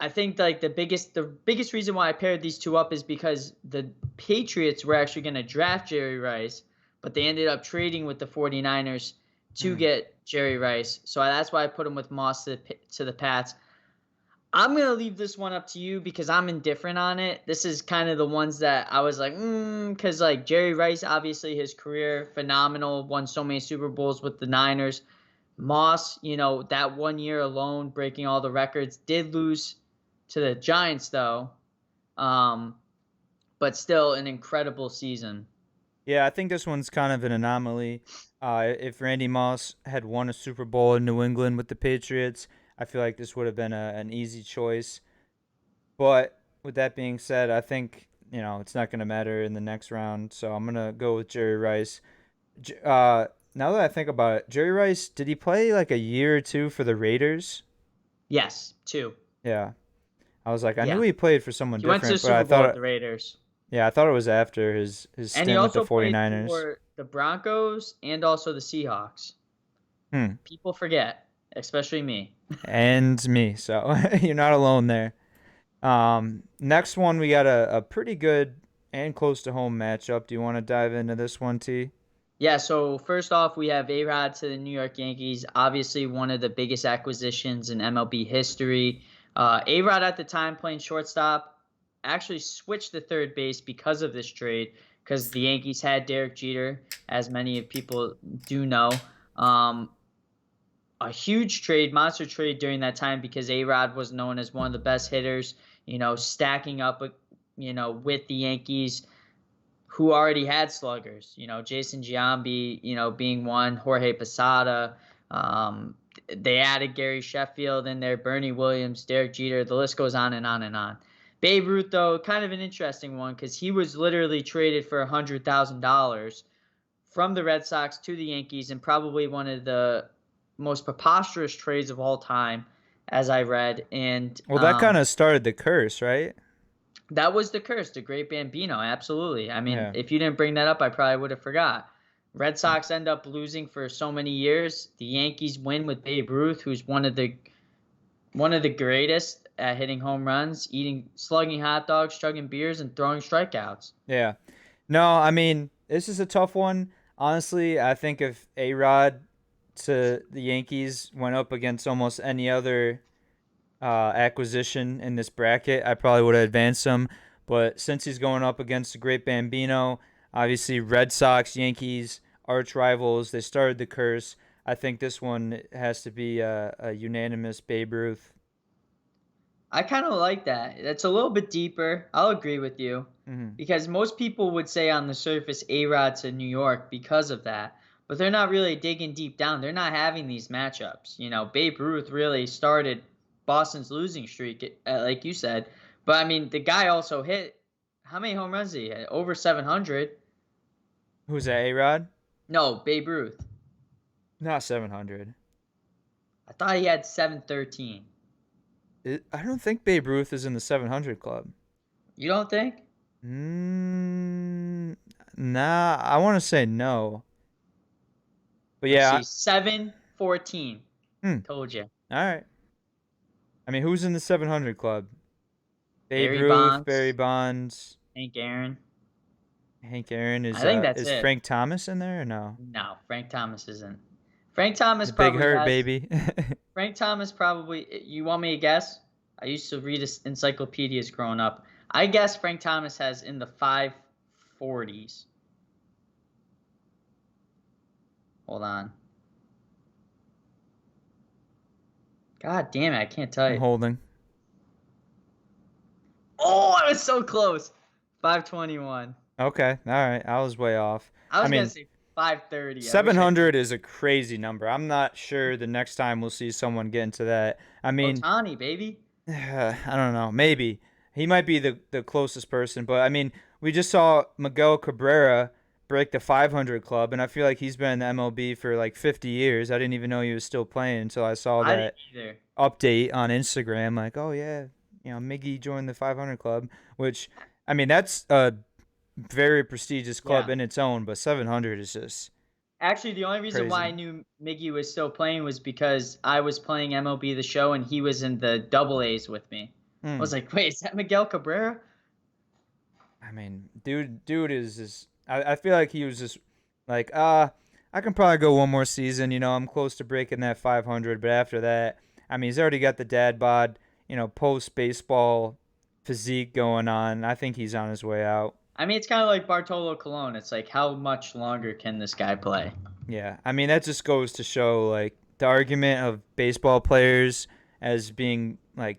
[SPEAKER 2] I think like the biggest reason why I paired these two up is because the Patriots were actually going to draft Jerry Rice, but they ended up trading with the 49ers to
[SPEAKER 1] hmm.
[SPEAKER 2] get Jerry Rice. So that's why I put him with Moss to the Pats. I'm going to leave this one up to you because I'm indifferent on it. This is kind of the ones that I was like, because like Jerry Rice, obviously his career phenomenal, won so many Super Bowls with the Niners. Moss, that 1 year alone, breaking all the records, did lose to the Giants though, um, but still an incredible season.
[SPEAKER 1] Yeah, I think this one's kind of an anomaly. If Randy Moss had won a Super Bowl in New England with the Patriots, I feel like this would have been an easy choice. But with that being said, I think it's not going to matter in the next round. So I'm gonna go with Jerry Rice. Now that I think about it, Jerry Rice, did he play like a year or two for the Raiders?
[SPEAKER 2] Yes, two.
[SPEAKER 1] Yeah, I was like, I knew
[SPEAKER 2] Yeah,
[SPEAKER 1] he played for someone
[SPEAKER 2] he went to the
[SPEAKER 1] different, but I
[SPEAKER 2] Super Bowl
[SPEAKER 1] thought,
[SPEAKER 2] with the Raiders,
[SPEAKER 1] yeah, I thought it was after his
[SPEAKER 2] and he
[SPEAKER 1] stint with the
[SPEAKER 2] also played
[SPEAKER 1] 49ers.
[SPEAKER 2] for the Broncos and also the Seahawks.
[SPEAKER 1] Hmm.
[SPEAKER 2] People forget, especially me.
[SPEAKER 1] And me. So you're not alone there. Next one, we got a pretty good and close to home matchup. Do you want to dive into this one, T?
[SPEAKER 2] Yeah, so first off, we have A-Rod to the New York Yankees, obviously one of the biggest acquisitions in MLB history. A-Rod at the time playing shortstop, actually switched to third base because of this trade, because the Yankees had Derek Jeter, as many people do know. Um, a huge trade, monster trade during that time because A-Rod was known as one of the best hitters, stacking up, with the Yankees who already had sluggers, Jason Giambi, being one, Jorge Posada. They added Gary Sheffield in there, Bernie Williams, Derek Jeter. The list goes on and on and on. Babe Ruth, though, kind of an interesting one because he was literally traded for $100,000 from the Red Sox to the Yankees, and probably one of the most preposterous trades of all time, as I read. And
[SPEAKER 1] Well, that kind of started the curse, right?
[SPEAKER 2] that was the curse, the great Bambino. Absolutely. I mean,
[SPEAKER 1] Yeah.
[SPEAKER 2] if you didn't bring that up, I probably would have forgot. Red Sox end up losing for so many years. The Yankees win with Babe Ruth, who's one of the greatest at hitting home runs, slugging hot dogs, chugging beers, and throwing strikeouts.
[SPEAKER 1] Yeah. No, I mean, this is a tough one. Honestly, I think if A-Rod to the Yankees went up against almost any other acquisition in this bracket, I probably would have advanced him. But since he's going up against the great Bambino, obviously Red Sox, Yankees, arch rivals, they started the curse. I think this one has to be a unanimous Babe Ruth.
[SPEAKER 2] I kind of like that. It's a little bit deeper. I'll agree with you.
[SPEAKER 1] Hmm.
[SPEAKER 2] Because most people would say on the surface A-Rod to New York because of that. But they're not really digging deep down. They're not having these matchups. Babe Ruth really started Boston's losing streak, like you said. But, I mean, the guy also hit, how many home runs did he hit? Over 700.
[SPEAKER 1] Who's that, A-Rod?
[SPEAKER 2] No, Babe Ruth.
[SPEAKER 1] Not 700.
[SPEAKER 2] I thought he had 713.
[SPEAKER 1] I don't think Babe Ruth is in the 700 club.
[SPEAKER 2] You don't think?
[SPEAKER 1] Nah, I want to say no. But
[SPEAKER 2] Let's
[SPEAKER 1] yeah,
[SPEAKER 2] see. 714.
[SPEAKER 1] hmm,
[SPEAKER 2] Told you.
[SPEAKER 1] all right. I mean, who's in the 700 club? Babe
[SPEAKER 2] Barry
[SPEAKER 1] Ruth, Barry
[SPEAKER 2] Bonds,
[SPEAKER 1] Bonds,
[SPEAKER 2] Hank Aaron.
[SPEAKER 1] Hank Aaron.
[SPEAKER 2] I think that's
[SPEAKER 1] Is
[SPEAKER 2] it.
[SPEAKER 1] Frank Thomas in there or no?
[SPEAKER 2] No, Frank Thomas isn't. Frank Thomas
[SPEAKER 1] The Big
[SPEAKER 2] probably
[SPEAKER 1] Hurt,
[SPEAKER 2] has.
[SPEAKER 1] baby.
[SPEAKER 2] Frank Thomas probably. You want me to guess? I used to read encyclopedias growing up. I guess Frank Thomas has in the 540s. Hold on. God damn it, I can't
[SPEAKER 1] I'm
[SPEAKER 2] type.
[SPEAKER 1] holding.
[SPEAKER 2] Oh, I was so close. 521.
[SPEAKER 1] Okay, all right. I was way off.
[SPEAKER 2] I
[SPEAKER 1] I
[SPEAKER 2] was gonna
[SPEAKER 1] mean,
[SPEAKER 2] say 530. I wish I could.
[SPEAKER 1] 700 is a crazy number. I'm not sure the next time we'll see someone get into that. I mean,
[SPEAKER 2] Otani, baby.
[SPEAKER 1] I don't know. Maybe he might be the closest person, but I mean, we just saw Miguel Cabrera break the 500 club, and I feel like he's been in the MLB for like 50 years. I didn't even know he was still playing until I saw
[SPEAKER 2] I didn't
[SPEAKER 1] that
[SPEAKER 2] either.
[SPEAKER 1] update on Instagram. Like, oh yeah, Miggy joined the 500 club, which I mean that's a very prestigious club
[SPEAKER 2] Yeah.
[SPEAKER 1] in its own, but 700 is just
[SPEAKER 2] Actually, the only reason why
[SPEAKER 1] crazy.
[SPEAKER 2] I knew Miggy was still playing was because I was playing MLB The Show and he was in the double A's with me. I
[SPEAKER 1] Hmm.
[SPEAKER 2] was like, wait, is that Miguel Cabrera?
[SPEAKER 1] I mean, dude is just. I feel like he was just like, I can probably go one more season. I'm close to breaking that 500, but after that, I mean, he's already got the dad bod, post baseball physique going on. I think he's on his way out.
[SPEAKER 2] I mean, it's kind of like Bartolo Colon. It's like, how much longer can this guy play?
[SPEAKER 1] Yeah, I mean that just goes to show like the argument of baseball players as being like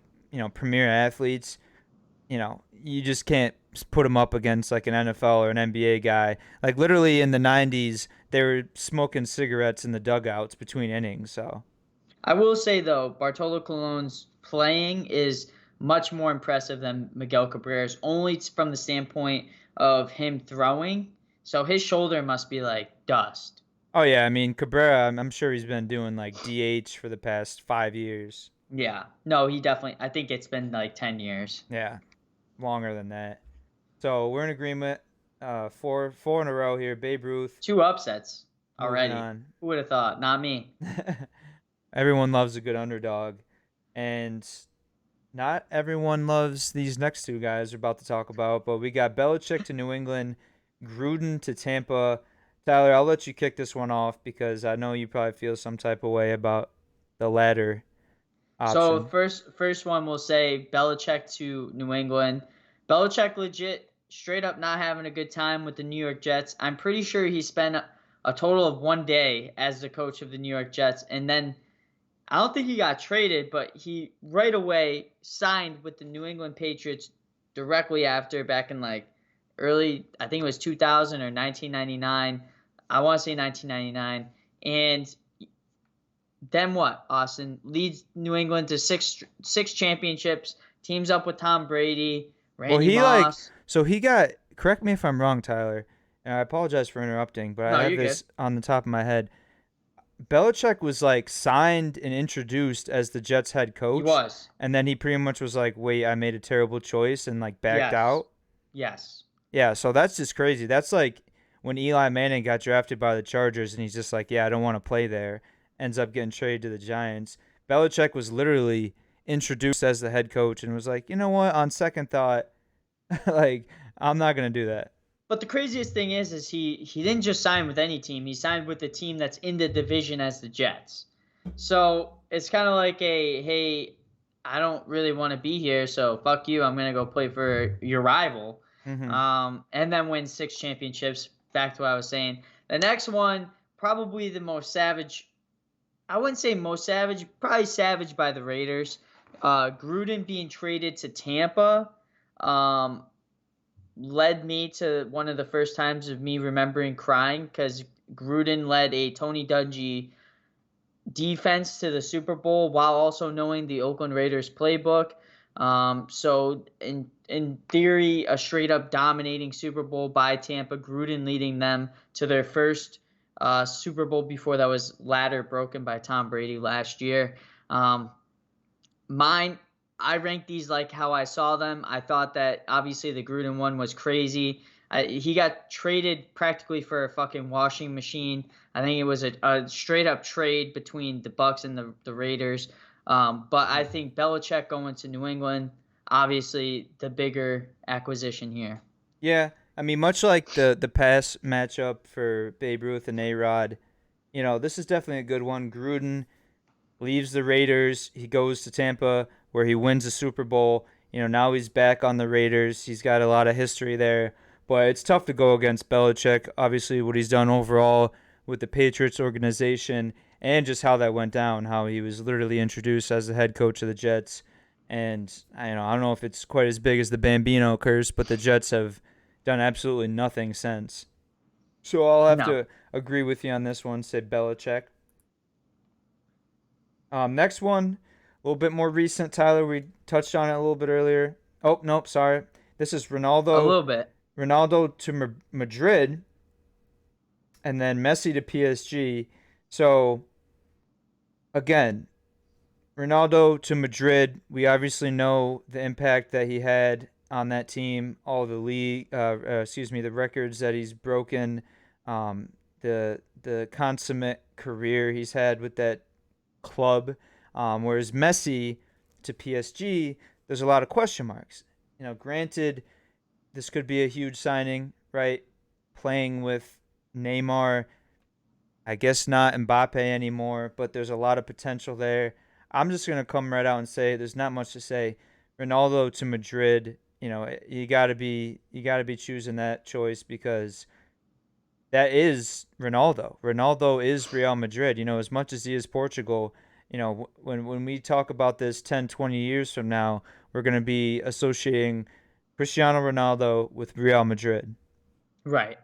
[SPEAKER 1] premier athletes. You just can't put them up against like an NFL or an NBA guy. Like literally in the 90s, they were smoking cigarettes in the dugouts between innings. So,
[SPEAKER 2] I will say, though, Bartolo Colon's playing is much more impressive than Miguel Cabrera's, only from the standpoint of him throwing. So his shoulder must be like dust.
[SPEAKER 1] oh yeah, I mean Cabrera, I'm sure he's been doing like DH for the past 5 years.
[SPEAKER 2] Yeah. No, he definitely, I think it's been like 10 years.
[SPEAKER 1] Yeah, longer than that. So we're in agreement. Four in a row here. Babe Ruth.
[SPEAKER 2] Two upsets
[SPEAKER 1] Moving
[SPEAKER 2] already.
[SPEAKER 1] on.
[SPEAKER 2] Who would have thought? Not me.
[SPEAKER 1] Everyone loves a good underdog, and not everyone loves these next two guys we're about to talk about. But we got Belichick to New England, Gruden to Tampa. Tyler, I'll let you kick this one off because I know you probably feel some type of way about the latter
[SPEAKER 2] So
[SPEAKER 1] option.
[SPEAKER 2] first one we'll say Belichick to New England. Belichick legit straight up not having a good time with the New York Jets. I'm pretty sure he spent a total of 1 day as the coach of the New York Jets, and then I don't think he got traded, but he right away signed with the New England Patriots directly after, back in like early, I think it was 2000 or 1999. I want to say 1999. And then what? Austin leads New England to six championships, teams up with Tom Brady,
[SPEAKER 1] Well,
[SPEAKER 2] Randy Moss.
[SPEAKER 1] he got, correct me if I'm wrong, Tyler, and I apologize for interrupting, but
[SPEAKER 2] No,
[SPEAKER 1] I have
[SPEAKER 2] you're good.
[SPEAKER 1] this on the top of my head. Belichick was like signed and introduced as the Jets head
[SPEAKER 2] He
[SPEAKER 1] coach,
[SPEAKER 2] was.
[SPEAKER 1] and then he pretty much was like, "Wait, I made a terrible choice," and like backed
[SPEAKER 2] Yes.
[SPEAKER 1] out.
[SPEAKER 2] Yes.
[SPEAKER 1] Yeah, so that's just crazy. That's like when Eli Manning got drafted by the Chargers, and he's just like, "Yeah, I don't want to play there." Ends up getting traded to the Giants. Belichick was literally introduced as the head coach, and was like, "You know what? On second thought, like I'm not gonna do that."
[SPEAKER 2] But the craziest thing is he didn't just sign with any team. He signed with the team that's in the division as the Jets. So it's kind of like a, hey, I don't really want to be here, so fuck you. I'm gonna go play for your rival,
[SPEAKER 1] Hmm.
[SPEAKER 2] and then win six championships. Back to what I was saying. The next one, probably the most savage. I wouldn't say most savage, probably savage by the Raiders. Gruden being traded to Tampa. Um, Led me to one of the first times of me remembering crying, because Gruden led a Tony Dungy defense to the Super Bowl while also knowing the Oakland Raiders playbook. So in theory, a straight up dominating Super Bowl by Tampa, Gruden leading them to their first Super Bowl before that was ladder broken by Tom Brady last year. Um, Mine, I ranked these like how I saw them. I thought that obviously the Gruden one was crazy. He got traded practically for a fucking washing machine. I think it was a straight up trade between the Bucks and the Raiders. But I think Belichick going to New England, obviously the bigger acquisition here.
[SPEAKER 1] Yeah, I mean, much like the past matchup for Babe Ruth and A-Rod, this is definitely a good one. Gruden leaves the Raiders. He goes to Tampa where he wins the Super Bowl. Now he's back on the Raiders. He's got a lot of history there. But it's tough to go against Belichick. Obviously, what he's done overall with the Patriots organization and just how that went down, how he was literally introduced as the head coach of the Jets. And I don't know if it's quite as big as the Bambino curse, but the Jets have done absolutely nothing since. So I'll have
[SPEAKER 2] No.
[SPEAKER 1] to agree with you on this one, say Belichick. Next one, a little bit more recent. Tyler, we touched on it a little bit earlier. Oh, nope, sorry. This is
[SPEAKER 2] A
[SPEAKER 1] Ronaldo.
[SPEAKER 2] little bit.
[SPEAKER 1] Ronaldo to Madrid, and then Messi to PSG. So again, Ronaldo to Madrid. We obviously know the impact that he had on that team. All the the records that he's broken. The consummate career he's had with that club. Whereas Messi to PSG, there's a lot of question marks. Granted, this could be a huge signing, right? Playing with Neymar, I guess not Mbappe anymore, but there's a lot of potential there. I'm just gonna come right out and say there's not much to say. Ronaldo to Madrid, you gotta be choosing that choice because that is Ronaldo. Ronaldo is Real Madrid. As much as he is Portugal, when we talk about this 10, 20 years from now, we're going to be associating Cristiano Ronaldo with Real Madrid.
[SPEAKER 2] Right.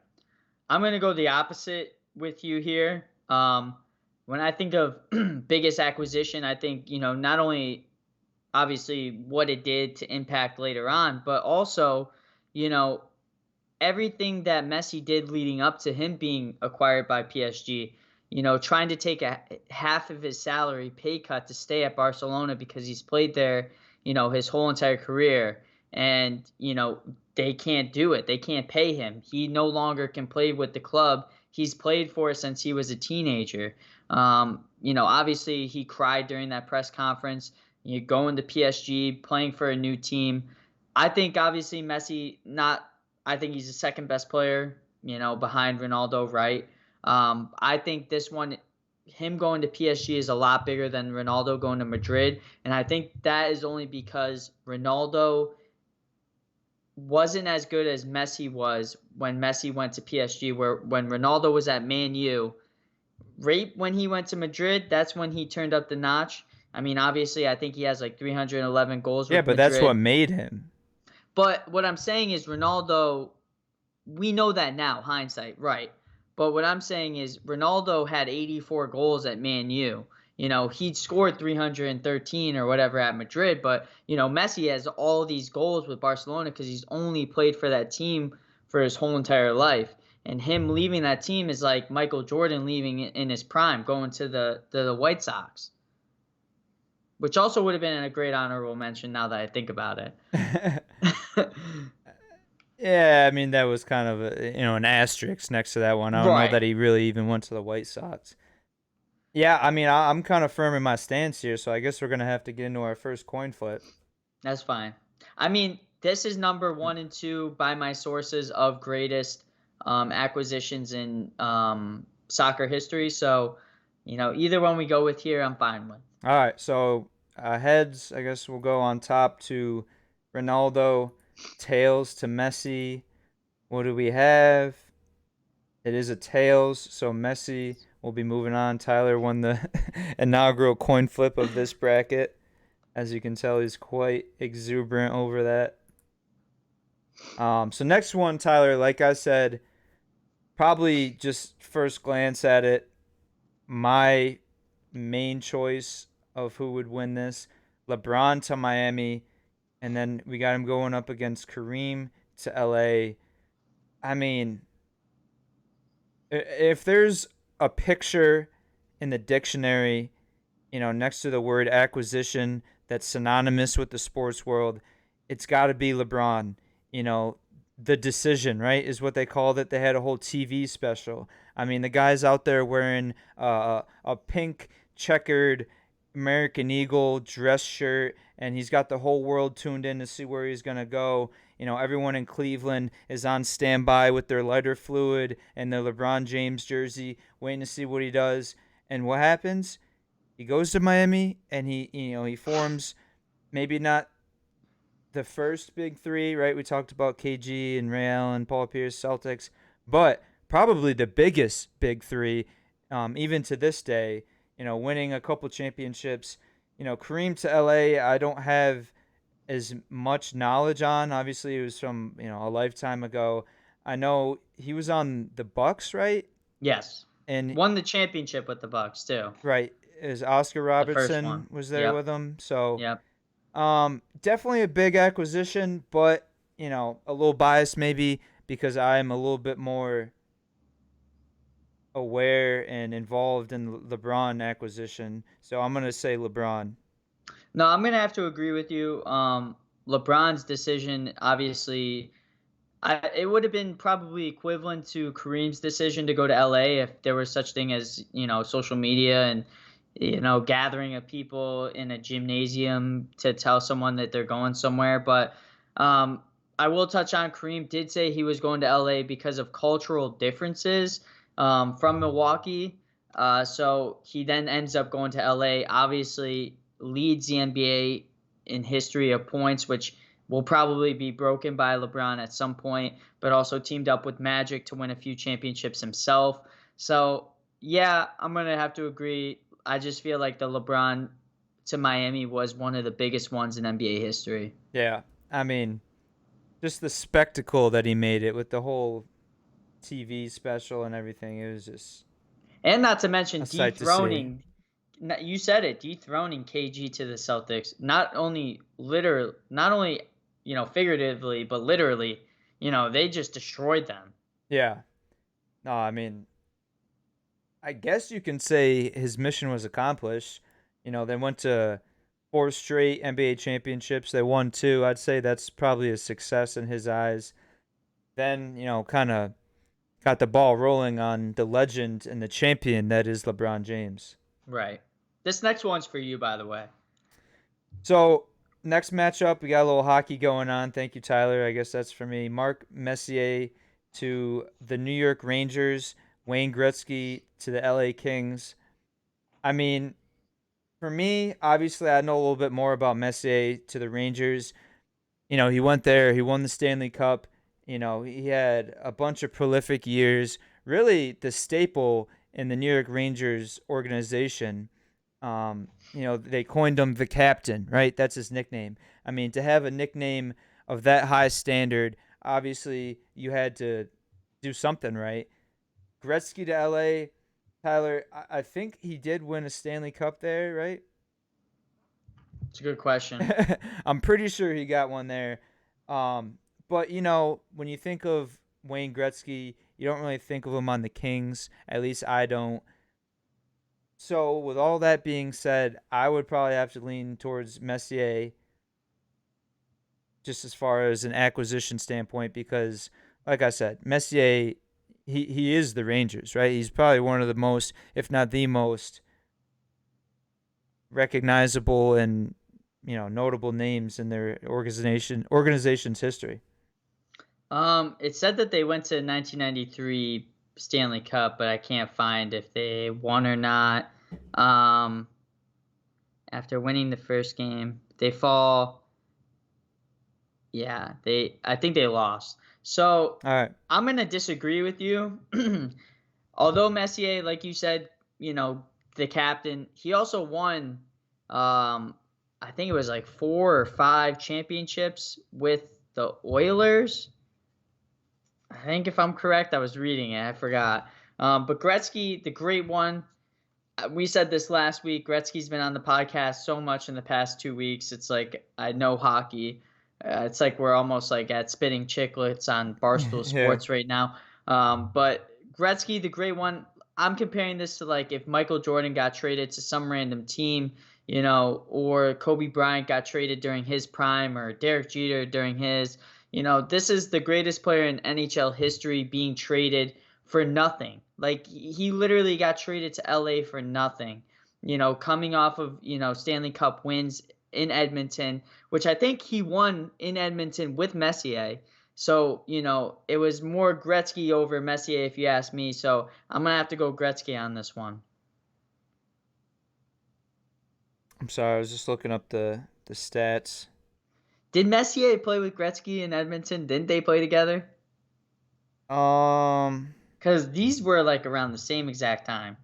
[SPEAKER 2] I'm gonna go the opposite with you here. When I think of biggest acquisition, I think, not only obviously what it did to impact later on, but also, you know everything that Messi did leading up to him being acquired by PSG. Trying to take a half of his salary pay cut to stay at Barcelona because he's played there, his whole entire career, and they can't do it. They can't pay him. He no longer can play with the club he's played for since he was a teenager. Obviously he cried during that press conference. You going to PSG, playing for a new team. I think obviously Messi not I think he's the second best player, behind Ronaldo, right? I think this one, him going to PSG is a lot bigger than Ronaldo going to Madrid. And I think that is only because Ronaldo wasn't as good as Messi was when Messi went to PSG, where when Ronaldo was at Man U, right when he went to Madrid, that's when he turned up the notch. I mean, obviously, I think he has like 311 goals
[SPEAKER 1] Yeah,
[SPEAKER 2] with
[SPEAKER 1] but that's what
[SPEAKER 2] Madrid.
[SPEAKER 1] made him.
[SPEAKER 2] But what I'm saying is Ronaldo, we know that now, hindsight, right? But what I'm saying is Ronaldo had 84 goals at Man U. He'd scored 313 or whatever at Madrid, but Messi has all these goals with Barcelona because he's only played for that team for his whole entire life. And him leaving that team is like Michael Jordan leaving in his prime, going to the White Sox, which also would have been a great honorable mention now that I think about it.
[SPEAKER 1] Yeah, I mean that was kind of an asterisk next to that one. I don't know
[SPEAKER 2] Right.
[SPEAKER 1] that he really even went to the White Sox. Yeah, I mean I'm kind of firm in my stance here, so I guess we're gonna have to get into our first coin flip.
[SPEAKER 2] That's fine. I mean, this is number one and two by my sources of greatest acquisitions in soccer history. So, either one we go with here, I'm fine with.
[SPEAKER 1] All right, so heads, I guess we'll go on top to Ronaldo, tails to Messi. What do we have? It is a tails, so Messi will be moving on. Tyler won the inaugural coin flip of this bracket. As you can tell, he's quite exuberant over that. So next one, Tyler, like I said, probably just first glance at it, my main choice of who would win this, LeBron to Miami, and then we got him going up against Kareem to LA. I mean, if there's a picture in the dictionary, next to the word acquisition that's synonymous with the sports world, it's got to be LeBron. You know, the decision, right, is what they called it. They had a whole TV special. I mean, the guy's out there wearing a pink checkered American Eagle dress shirt, and he's got the whole world tuned in to see where he's going to go. Everyone in Cleveland is on standby with their lighter fluid and their LeBron James jersey, waiting to see what he does. And what happens? He goes to Miami and he forms maybe not the first big three, right? We talked about KG and Ray Allen, Paul Pierce, Celtics, but probably the biggest big three, even to this day. Winning a couple championships. Kareem to LA, I don't have as much knowledge on. Obviously, it was from a lifetime ago. I know he was on the Bucks, right?
[SPEAKER 2] Yes.
[SPEAKER 1] And
[SPEAKER 2] Won the championship with the Bucks too.
[SPEAKER 1] right, is Oscar
[SPEAKER 2] The first one.
[SPEAKER 1] Robertson was there
[SPEAKER 2] Yep.
[SPEAKER 1] with him. So
[SPEAKER 2] Yep.
[SPEAKER 1] definitely a big acquisition, but a little biased maybe because I'm a little bit more aware and involved in the LeBron acquisition. So I'm gonna say LeBron.
[SPEAKER 2] No, I'm gonna have to agree with you. LeBron's decision, obviously, it would have been probably equivalent to Kareem's decision to go to LA if there was such thing as social media and gathering of people in a gymnasium to tell someone that they're going somewhere. But I will touch on Kareem did say he was going to LA because of cultural differences from Milwaukee. So he then ends up going to LA. Obviously, leads the NBA in history of points, which will probably be broken by LeBron at some point, but also teamed up with Magic to win a few championships himself. So, yeah, I'm going to have to agree. I just feel like the LeBron to Miami was one of the biggest ones in NBA history.
[SPEAKER 1] Yeah, I mean, just the spectacle that he made it with the whole TV special and everything. It was just
[SPEAKER 2] And not to mention
[SPEAKER 1] a sight to see.
[SPEAKER 2] you said it, dethroning KG to the Celtics. Not only figuratively, but literally, they just destroyed them.
[SPEAKER 1] Yeah. No, I mean, I guess you can say his mission was accomplished. They went to four straight NBA championships. They won two. I'd say that's probably a success in his eyes. Then, kind of got the ball rolling on the legend and the champion that is LeBron James.
[SPEAKER 2] Right. This next one's for you, by the way.
[SPEAKER 1] So, next matchup, we got a little hockey going on. Thank you, Tyler. I guess that's for me. Mark Messier to the New York Rangers, Wayne Gretzky to the LA Kings. I mean, for me, obviously, I know a little bit more about Messier to the Rangers. he went there, he won the Stanley Cup. He had a bunch of prolific years, really the staple in the New York Rangers organization. They coined him the captain, right? That's his nickname. I mean, to have a nickname of that high standard, obviously you had to do something, right? Gretzky to LA, Tyler, I think he did win a Stanley Cup there, right?
[SPEAKER 2] It's a good question.
[SPEAKER 1] I'm pretty sure he got one there. But when you think of Wayne Gretzky, you don't really think of him on the Kings. At least I don't. So with all that being said, I would probably have to lean towards Messier, just as far as an acquisition standpoint, because, like I said, Messier, he is the Rangers, right? He's probably one of the most, if not the most, recognizable and notable names in their organization's history.
[SPEAKER 2] It said that they went to 1993 Stanley Cup, but I can't find if they won or not. Um, After winning the first game, they fall. Yeah, I think they lost. So
[SPEAKER 1] All right.
[SPEAKER 2] I'm gonna disagree with you. Although Messier, like you said, the captain, he also won. I think it was like 4 or 5 championships with the Oilers. I think if I'm correct, I was reading it. I forgot. But Gretzky, the great one. We said this last week. Gretzky's been on the podcast so much in the past 2 weeks. It's like I know hockey. It's like we're almost like at spitting chicklets on Barstool
[SPEAKER 1] Yeah.
[SPEAKER 2] Sports right now. But Gretzky, the great one. I'm comparing this to like if Michael Jordan got traded to some random team, or Kobe Bryant got traded during his prime, or Derek Jeter during his. This is the greatest player in NHL history being traded for nothing. Like he literally got traded to LA for nothing. Coming off of, Stanley Cup wins in Edmonton, which I think he won in Edmonton with Messier. So, it was more Gretzky over Messier if you ask me. So, I'm going to have to go Gretzky on this one.
[SPEAKER 1] I'm sorry, I was just looking up the stats.
[SPEAKER 2] Did Messier play with Gretzky in Edmonton? Didn't they play together?
[SPEAKER 1] Um,
[SPEAKER 2] Cuz these were like around the same exact time.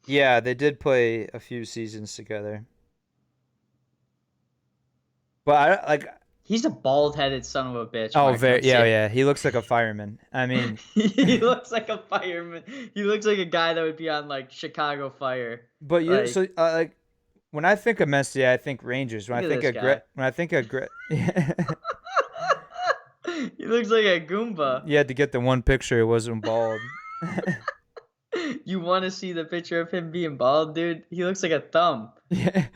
[SPEAKER 1] yeah, they did play a few seasons together. But I like
[SPEAKER 2] He's a bald-headed son of a bitch,
[SPEAKER 1] oh,
[SPEAKER 2] Mark
[SPEAKER 1] very yeah,
[SPEAKER 2] Messier.
[SPEAKER 1] yeah. He looks like a fireman. I mean,
[SPEAKER 2] He looks like a fireman. He looks like a guy that would be on like Chicago Fire.
[SPEAKER 1] but you
[SPEAKER 2] Like,
[SPEAKER 1] so like when I think of Messi, I think Rangers. When I
[SPEAKER 2] look at
[SPEAKER 1] think
[SPEAKER 2] this
[SPEAKER 1] of
[SPEAKER 2] guy.
[SPEAKER 1] When I think of
[SPEAKER 2] He looks like a Goomba.
[SPEAKER 1] you had to get the one picture. It wasn't bald.
[SPEAKER 2] You want to see the picture of him being bald, dude? He looks like a thumb.
[SPEAKER 1] Yeah,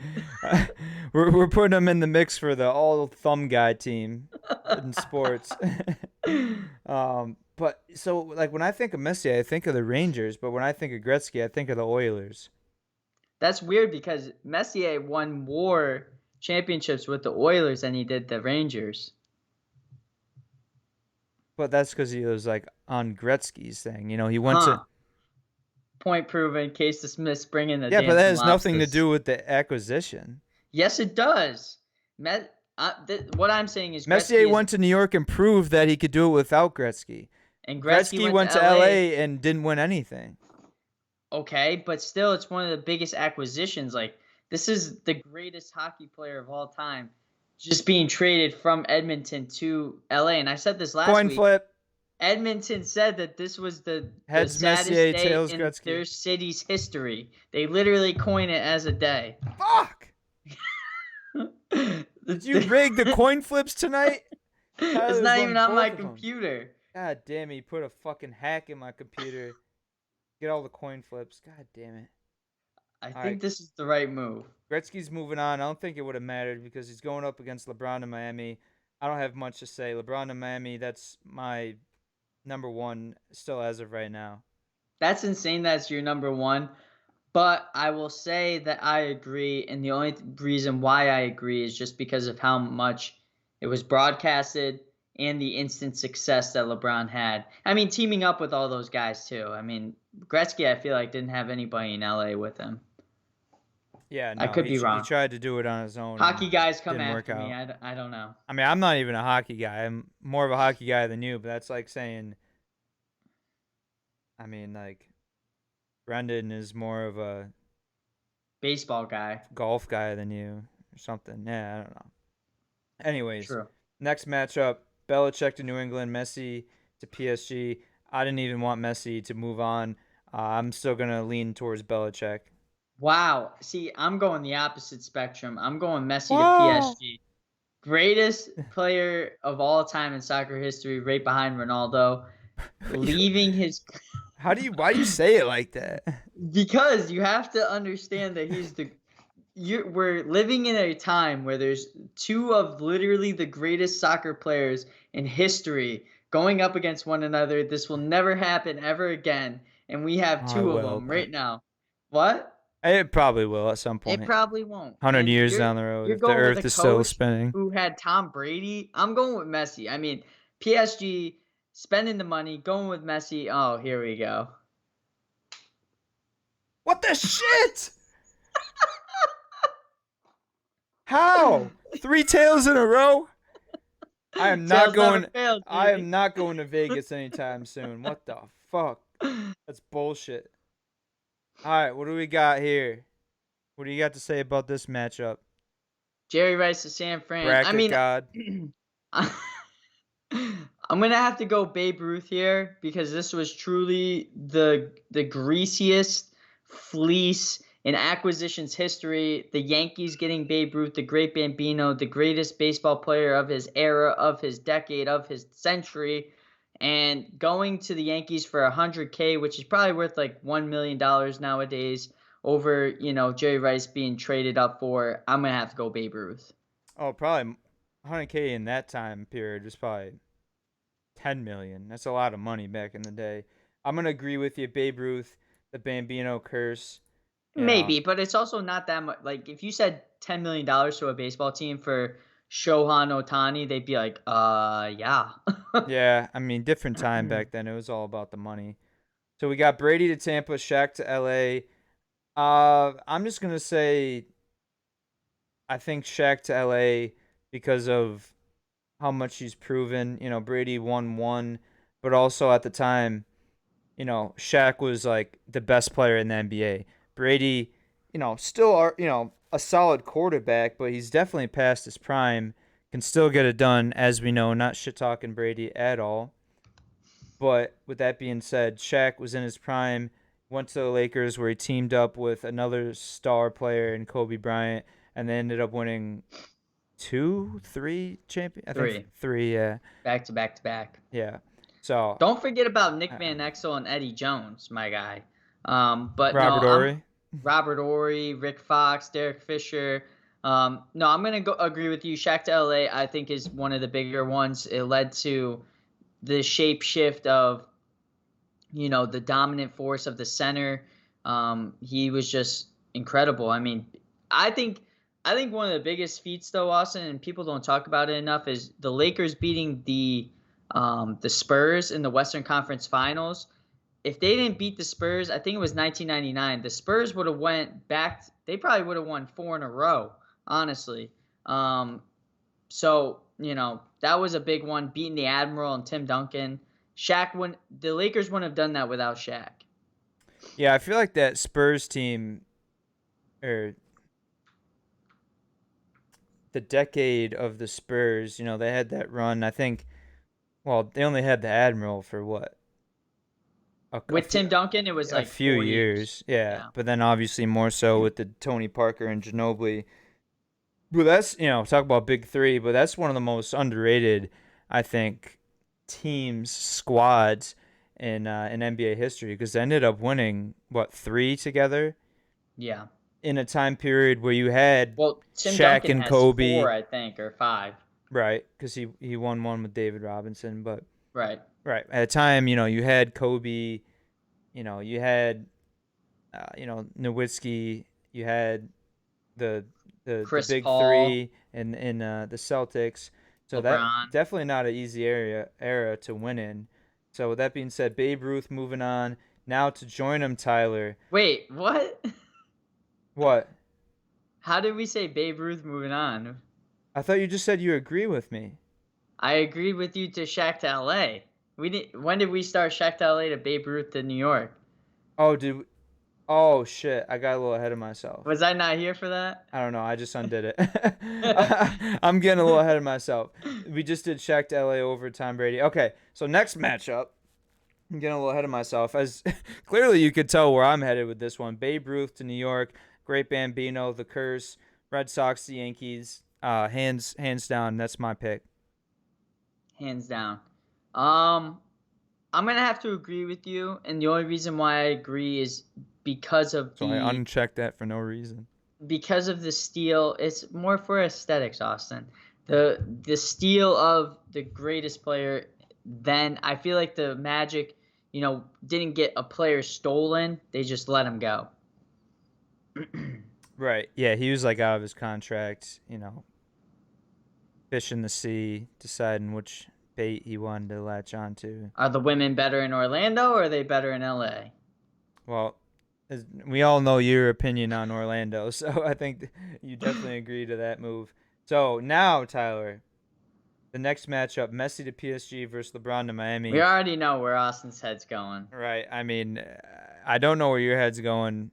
[SPEAKER 1] we're putting him in the mix for the all thumb guy team in sports. But so like when I think of Messi, I think of the Rangers. But when I think of Gretzky, I think of the Oilers.
[SPEAKER 2] That's weird because Messier won more championships with the Oilers than he did the Rangers.
[SPEAKER 1] But that's because he was like on Gretzky's thing. He went to
[SPEAKER 2] Huh. Point proven. Case dismissed. Bring in the
[SPEAKER 1] yeah, but that
[SPEAKER 2] dancing
[SPEAKER 1] has nothing to
[SPEAKER 2] lobsters.
[SPEAKER 1] do with the acquisition.
[SPEAKER 2] Yes, it does. What I'm saying is
[SPEAKER 1] Messier
[SPEAKER 2] Gretzky is,
[SPEAKER 1] went to New York and proved that he could do it without Gretzky.
[SPEAKER 2] and Gretzky
[SPEAKER 1] Gretzky
[SPEAKER 2] went to
[SPEAKER 1] went to
[SPEAKER 2] LA.
[SPEAKER 1] LA and didn't win anything.
[SPEAKER 2] Okay, but still, it's one of the biggest acquisitions. Like, this is the greatest hockey player of all time, just being traded from Edmonton to LA. And I said this last
[SPEAKER 1] Coin
[SPEAKER 2] week.
[SPEAKER 1] flip.
[SPEAKER 2] Edmonton said that this was the
[SPEAKER 1] Heads
[SPEAKER 2] saddest
[SPEAKER 1] Messier,
[SPEAKER 2] day
[SPEAKER 1] tails
[SPEAKER 2] in
[SPEAKER 1] Gretzky.
[SPEAKER 2] their city's history. They literally coin it as a day.
[SPEAKER 1] Fuck! Did you rig the coin flips tonight?
[SPEAKER 2] It's not even on my computer.
[SPEAKER 1] God damn it, you put a fucking hack in my computer. Get all the coin flips. God damn it.
[SPEAKER 2] I
[SPEAKER 1] All
[SPEAKER 2] think
[SPEAKER 1] right.
[SPEAKER 2] this is the right move.
[SPEAKER 1] Gretzky's moving on. I don't think it would have mattered because he's going up against LeBron in Miami. I don't have much to say. LeBron in Miami, that's my number one still as of right now.
[SPEAKER 2] That's insane. That's your number one. But I will say that I agree, and the only reason why I agree is just because of how much it was broadcasted and the instant success that LeBron had. I mean, teaming up with all those guys too. I mean, Gretzky, I feel like didn't have anybody in LA with him.
[SPEAKER 1] Yeah,
[SPEAKER 2] I
[SPEAKER 1] no,
[SPEAKER 2] could be
[SPEAKER 1] he
[SPEAKER 2] wrong.
[SPEAKER 1] tried to do it on his own and
[SPEAKER 2] Hockey guys come
[SPEAKER 1] didn't work
[SPEAKER 2] after me.
[SPEAKER 1] out.
[SPEAKER 2] I don't know.
[SPEAKER 1] I mean, I'm not even a hockey guy. I'm more of a hockey guy than you, but that's like saying, I mean, like Brendan is more of a
[SPEAKER 2] Baseball guy.
[SPEAKER 1] golf guy than you or something. Yeah, I don't know. Anyways,
[SPEAKER 2] True.
[SPEAKER 1] next matchup, Belichick to New England, Messi to PSG. I didn't even want Messi to move on. I'm still gonna lean towards Belichick.
[SPEAKER 2] Wow. See, I'm going the opposite spectrum. I'm going Messi to
[SPEAKER 1] Wow.
[SPEAKER 2] PSG. Greatest player of all time in soccer history, right behind Ronaldo. Leaving his
[SPEAKER 1] Why do you say it like that?
[SPEAKER 2] because you have to understand that we're living in a time where there's two of literally the greatest soccer players in history going up against one another. This will never happen ever again, and we have
[SPEAKER 1] Oh, it
[SPEAKER 2] two of
[SPEAKER 1] will,
[SPEAKER 2] them
[SPEAKER 1] but
[SPEAKER 2] right now. What?
[SPEAKER 1] it probably will at some
[SPEAKER 2] It
[SPEAKER 1] point.
[SPEAKER 2] probably won't.
[SPEAKER 1] 100
[SPEAKER 2] And
[SPEAKER 1] years
[SPEAKER 2] you're
[SPEAKER 1] down the road,
[SPEAKER 2] you're
[SPEAKER 1] if the
[SPEAKER 2] going with a
[SPEAKER 1] Earth is still
[SPEAKER 2] coach
[SPEAKER 1] spinning.
[SPEAKER 2] who had Tom Brady. I'm going with Messi. I mean, PSG spending the money, going with Messi. Oh, here we go.
[SPEAKER 1] What the shit? How? 3 tails in a row? I am not
[SPEAKER 2] Tails never
[SPEAKER 1] going.
[SPEAKER 2] fails,
[SPEAKER 1] I
[SPEAKER 2] baby.
[SPEAKER 1] am not going to Vegas anytime soon. What the fuck? That's bullshit. All right, what do we got here? What do you got to say about this matchup?
[SPEAKER 2] Jerry Rice to San Fran. I
[SPEAKER 1] Bracket
[SPEAKER 2] mean,
[SPEAKER 1] God.
[SPEAKER 2] I'm gonna have to go Babe Ruth here because this was truly the greasiest fleece in acquisitions history. The Yankees getting Babe Ruth, the great Bambino, the greatest baseball player of his era, of his decade, of his century, and going to the Yankees for 100K, which is probably worth like $1 million nowadays. Over, Jerry Rice being traded up for, I'm gonna have to go Babe Ruth.
[SPEAKER 1] Oh, probably 100K in that time period was probably 10 million. That's a lot of money back in the day. I'm gonna agree with you, Babe Ruth, the Bambino curse. You know,
[SPEAKER 2] Maybe, but it's also not that much. Like if you said $10 million to a baseball team for Shohan Otani, they'd be like, yeah.
[SPEAKER 1] yeah. I mean, different time back then. It was all about the money. So we got Brady to Tampa, Shaq to LA. I'm just gonna say I think Shaq to LA because of how much he's proven. Brady won one, but also at the time, Shaq was like the best player in the NBA. Brady, still are, a solid quarterback, but he's definitely past his prime. Can still get it done, as we know. Not shit talking Brady at all. But with that being said, Shaq was in his prime. Went to the Lakers where he teamed up with another star player in Kobe Bryant, and they ended up winning two, three champion. I think
[SPEAKER 2] Three.
[SPEAKER 1] three. Yeah,
[SPEAKER 2] Back to back to back.
[SPEAKER 1] yeah. So
[SPEAKER 2] Don't forget about Nick
[SPEAKER 1] uh,
[SPEAKER 2] Van Exel and Eddie Jones, my guy. But no,
[SPEAKER 1] Robert Ory.
[SPEAKER 2] Robert Ory, Rick Fox, Derek Fisher. No, I'm gonna go agree with you. Shaq to LA, I think, is one of the bigger ones. It led to the shape shift of the dominant force of the center. He was just incredible. I mean, I think I think one of the biggest feats though, Austin, and people don't talk about it enough, is the Lakers beating the Spurs in the Western Conference Finals. If they didn't beat the Spurs, I think it was 1999. The Spurs would have went back. They probably would have won four in a row, honestly. So that was a big one, beating the Admiral and Tim Duncan. The Lakers wouldn't have done that without Shaq.
[SPEAKER 1] Yeah, I feel like that Spurs team, or the decade of the Spurs, they had that run. I think, well, they only had the Admiral for what? A
[SPEAKER 2] With
[SPEAKER 1] few,
[SPEAKER 2] Tim Duncan, it was
[SPEAKER 1] a
[SPEAKER 2] like
[SPEAKER 1] few
[SPEAKER 2] 4 years.
[SPEAKER 1] years. Yeah,
[SPEAKER 2] Yeah.
[SPEAKER 1] but then obviously more so with the Tony Parker and Ginobili. But that's, talk about big three, but that's one of the most underrated, I think, teams, squads in NBA history because they ended up winning, what, three together
[SPEAKER 2] Yeah.
[SPEAKER 1] in a time period where you had
[SPEAKER 2] Well, Tim
[SPEAKER 1] Shaq
[SPEAKER 2] Duncan
[SPEAKER 1] and
[SPEAKER 2] has
[SPEAKER 1] Kobe,
[SPEAKER 2] four, I think, or five.
[SPEAKER 1] right? Because he won one with David Robinson, but
[SPEAKER 2] Right.
[SPEAKER 1] right at the time, you had Kobe, you had Nowitzki, you had the the
[SPEAKER 2] Chris
[SPEAKER 1] big
[SPEAKER 2] Paul,
[SPEAKER 1] three in the Celtics. So that
[SPEAKER 2] LeBron.
[SPEAKER 1] definitely not an easy era to win in. So with that being said, Babe Ruth moving on now to join him, Tyler.
[SPEAKER 2] Wait, what?
[SPEAKER 1] What?
[SPEAKER 2] How did we say Babe Ruth moving on?
[SPEAKER 1] I thought you just said you agree with me.
[SPEAKER 2] I agreed with you to Shaq to LA. When did we start Shaq to LA to Babe Ruth to New York?
[SPEAKER 1] Oh, oh shit! I got a little ahead of myself.
[SPEAKER 2] Was I not here for that?
[SPEAKER 1] I don't know. I just undid it. I'm getting a little ahead of myself. We just did Shaq to LA over Tom Brady. Okay, so next matchup. I'm getting a little ahead of myself. As clearly you could tell where I'm headed with this one. Babe Ruth to New York. Great Bambino. The Curse. Red Sox to Yankees. Hands down. That's my pick.
[SPEAKER 2] Hands down. I'm gonna have to agree with you, and the only reason why I agree is because of
[SPEAKER 1] So I unchecked that for no reason.
[SPEAKER 2] because of the steal. It's more for aesthetics, Austin. The steal of the greatest player. Then I feel like the Magic, didn't get a player stolen. They just let him go.
[SPEAKER 1] Right. Yeah, he was like out of his contract, fish in the sea, deciding which bait he wanted to latch on to.
[SPEAKER 2] Are the women better in Orlando or are they better in LA?
[SPEAKER 1] Well, we all know your opinion on Orlando, so I think you definitely agree to that move. So now, Tyler, the next matchup, Messi to PSG versus LeBron to Miami.
[SPEAKER 2] We already know where Austin's head's going.
[SPEAKER 1] Right. I mean, I don't know where your head's going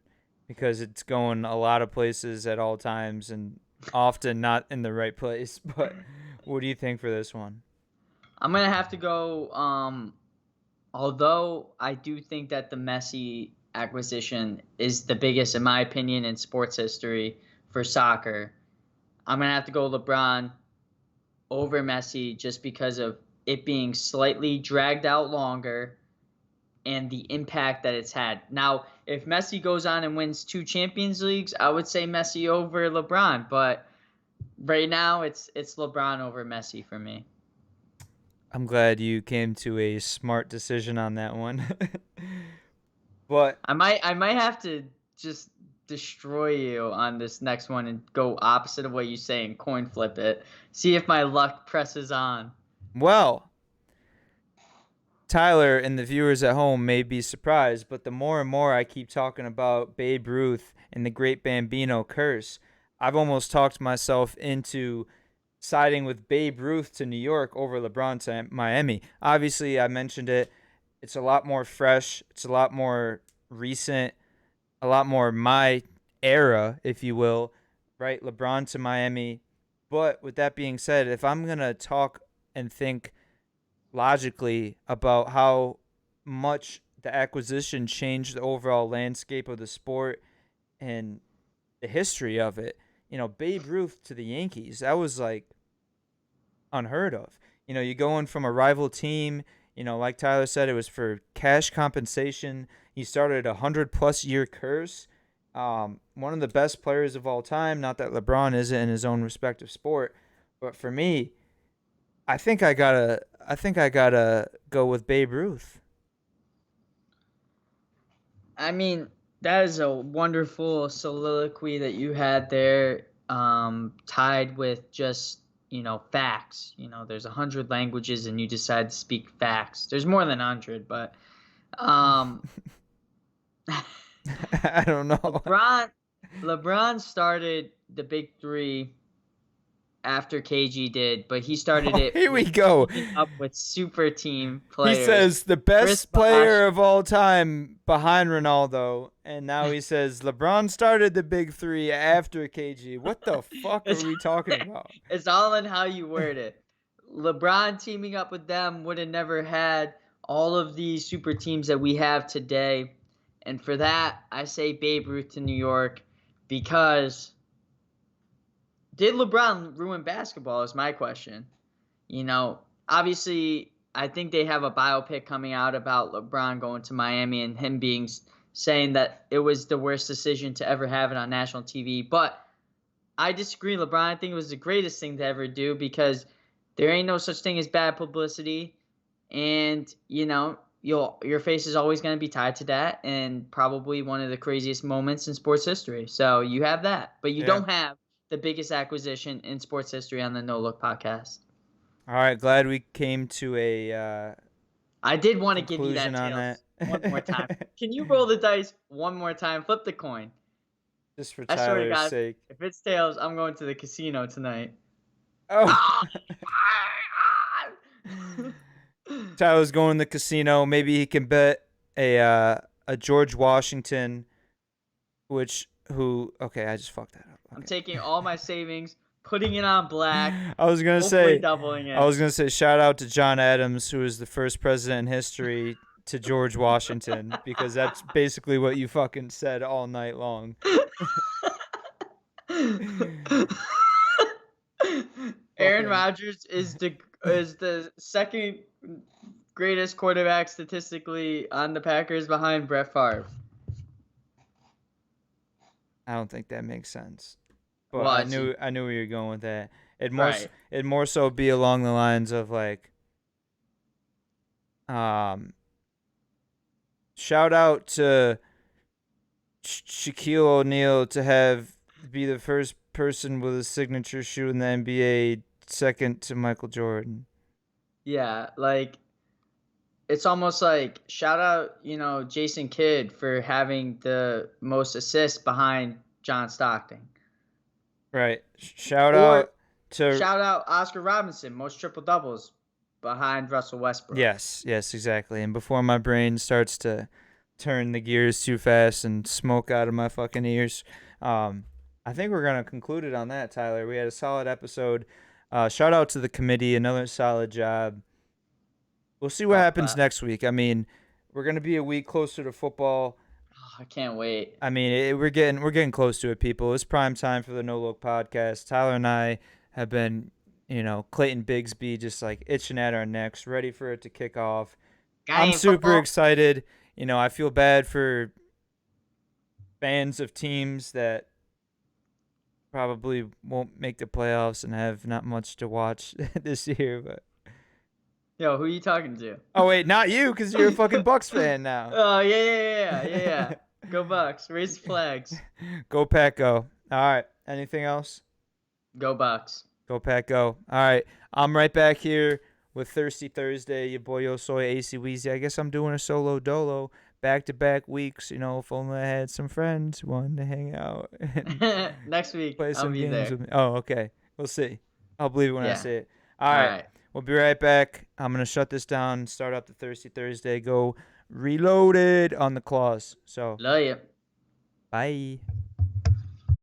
[SPEAKER 1] because it's going a lot of places at all times and often not in the right place. But what do you think for this one?
[SPEAKER 2] I'm gonna have to go. Although I do think that the Messi acquisition is the biggest, in my opinion, in sports history for soccer, I'm gonna have to go LeBron over Messi just because of it being slightly dragged out longer and the impact that it's had. Now, if Messi goes on and wins 2 Champions Leagues, I would say Messi over LeBron, but right now it's LeBron over Messi for me.
[SPEAKER 1] I'm glad you came to a smart decision on that one. But
[SPEAKER 2] I might have to just destroy you on this next one and go opposite of what you say and coin flip it. See if my luck presses on.
[SPEAKER 1] well, Tyler and the viewers at home may be surprised, but the more and more I keep talking about Babe Ruth and the Great Bambino curse, I've almost talked myself into siding with Babe Ruth to New York over LeBron to Miami. Obviously, I mentioned it. It's a lot more fresh. It's a lot more recent. A lot more my era, if you will. Right, LeBron to Miami. But with that being said, if I'm gonna talk and think logically about how much the acquisition changed the overall landscape of the sport and the history of it. Babe Ruth to the Yankees, that was like unheard of. You're going from a rival team, like Tyler said, it was for cash compensation. He started a 100+ year curse. One of the best players of all time, not that LeBron isn't in his own respective sport, but for me, I think I gotta go with Babe Ruth.
[SPEAKER 2] I mean, that is a wonderful soliloquy that you had there, tied with just, facts. There's 100 languages and you decide to speak facts. There's more than 100, but
[SPEAKER 1] I don't know.
[SPEAKER 2] LeBron started the big three after KG did, but he started it.
[SPEAKER 1] Here we go.
[SPEAKER 2] Up with super team players.
[SPEAKER 1] He says the best player of all time behind Ronaldo, and now he says LeBron started the big three after KG. What the fuck are we talking about?
[SPEAKER 2] It's all in how you word it. LeBron teaming up with them would have never had all of these super teams that we have today. And for that, I say Babe Ruth to New York because did LeBron ruin basketball is my question. Obviously, I think they have a biopic coming out about LeBron going to Miami and him saying that it was the worst decision to ever have it on national TV. But I disagree, LeBron. I think it was the greatest thing to ever do because there ain't no such thing as bad publicity. And, your face is always going to be tied to that and probably one of the craziest moments in sports history. So you have that. But you don't have the biggest acquisition in sports history on the No Look podcast.
[SPEAKER 1] All right, glad we came to a
[SPEAKER 2] I did want to give you that
[SPEAKER 1] conclusion on
[SPEAKER 2] tails
[SPEAKER 1] that.
[SPEAKER 2] one more time. Can you roll the dice one more time? Flip the coin.
[SPEAKER 1] Just for
[SPEAKER 2] I swear to
[SPEAKER 1] Tyler's
[SPEAKER 2] God,
[SPEAKER 1] sake.
[SPEAKER 2] if it's tails, I'm going to the casino tonight.
[SPEAKER 1] Oh.
[SPEAKER 2] Ah!
[SPEAKER 1] Tyler's going to the casino. Maybe he can bet a George Washington, okay, I just fucked that up.
[SPEAKER 2] I'm
[SPEAKER 1] Okay.
[SPEAKER 2] taking all my savings, putting it on black,
[SPEAKER 1] I was gonna
[SPEAKER 2] hopefully
[SPEAKER 1] say
[SPEAKER 2] doubling it.
[SPEAKER 1] shout out to John Adams, who is the first president in history to George Washington, because that's basically what you fucking said all night long.
[SPEAKER 2] Aaron
[SPEAKER 1] Fucking,
[SPEAKER 2] Rodgers is the second greatest quarterback statistically on the Packers behind Brett Favre.
[SPEAKER 1] I don't think that makes sense. But
[SPEAKER 2] Well,
[SPEAKER 1] I knew where you're going with that.
[SPEAKER 2] right.
[SPEAKER 1] It'd more so be along the lines of like, um, shout out to Shaquille O'Neal to be the first person with a signature shoe in the NBA, second to Michael Jordan.
[SPEAKER 2] Yeah, like it's almost like shout out, Jason Kidd for having the most assists behind John Stockton.
[SPEAKER 1] Right. Shout
[SPEAKER 2] Or
[SPEAKER 1] out to
[SPEAKER 2] shout out Oscar Robinson, most triple doubles behind Russell Westbrook.
[SPEAKER 1] yes, exactly. And before my brain starts to turn the gears too fast and smoke out of my fucking ears, I think we're gonna conclude it on that, Tyler. We had a solid episode. Shout out to the committee, another solid job. We'll see what happens next week. I mean, we're gonna be a week closer to football.
[SPEAKER 2] Oh, I can't wait.
[SPEAKER 1] I mean, we're getting close to it, people. It's prime time for the No Look podcast. Tyler and I have been, Clayton Bigsby just like itching at our necks, ready for it to kick off.
[SPEAKER 2] Got
[SPEAKER 1] I'm
[SPEAKER 2] any
[SPEAKER 1] super
[SPEAKER 2] football?
[SPEAKER 1] excited. I feel bad for fans of teams that probably won't make the playoffs and have not much to watch this year. But
[SPEAKER 2] Yo, who are you talking to?
[SPEAKER 1] oh wait, not you, because you're a fucking Bucks fan now.
[SPEAKER 2] Oh yeah. Go Bucks. Raise the flags.
[SPEAKER 1] Go Pack, go. All right. Anything else?
[SPEAKER 2] Go Bucks.
[SPEAKER 1] Go Pack, go. All right. I'm right back here with Thirsty Thursday. Your boy Yo Soy ACWeezy. I guess I'm doing a solo dolo. Back-to-back weeks. If only I had some friends who wanted to hang out and
[SPEAKER 2] Next week
[SPEAKER 1] play
[SPEAKER 2] I'll
[SPEAKER 1] some
[SPEAKER 2] be
[SPEAKER 1] games
[SPEAKER 2] there.
[SPEAKER 1] with me. Oh, okay. We'll see. I'll believe it when I
[SPEAKER 2] Yeah.
[SPEAKER 1] see it. All
[SPEAKER 2] All
[SPEAKER 1] right.
[SPEAKER 2] right.
[SPEAKER 1] We'll be right back. I'm going to shut this down, start up the Thirsty Thursday. Go reloaded on the claws. So,
[SPEAKER 2] Love you.
[SPEAKER 1] bye.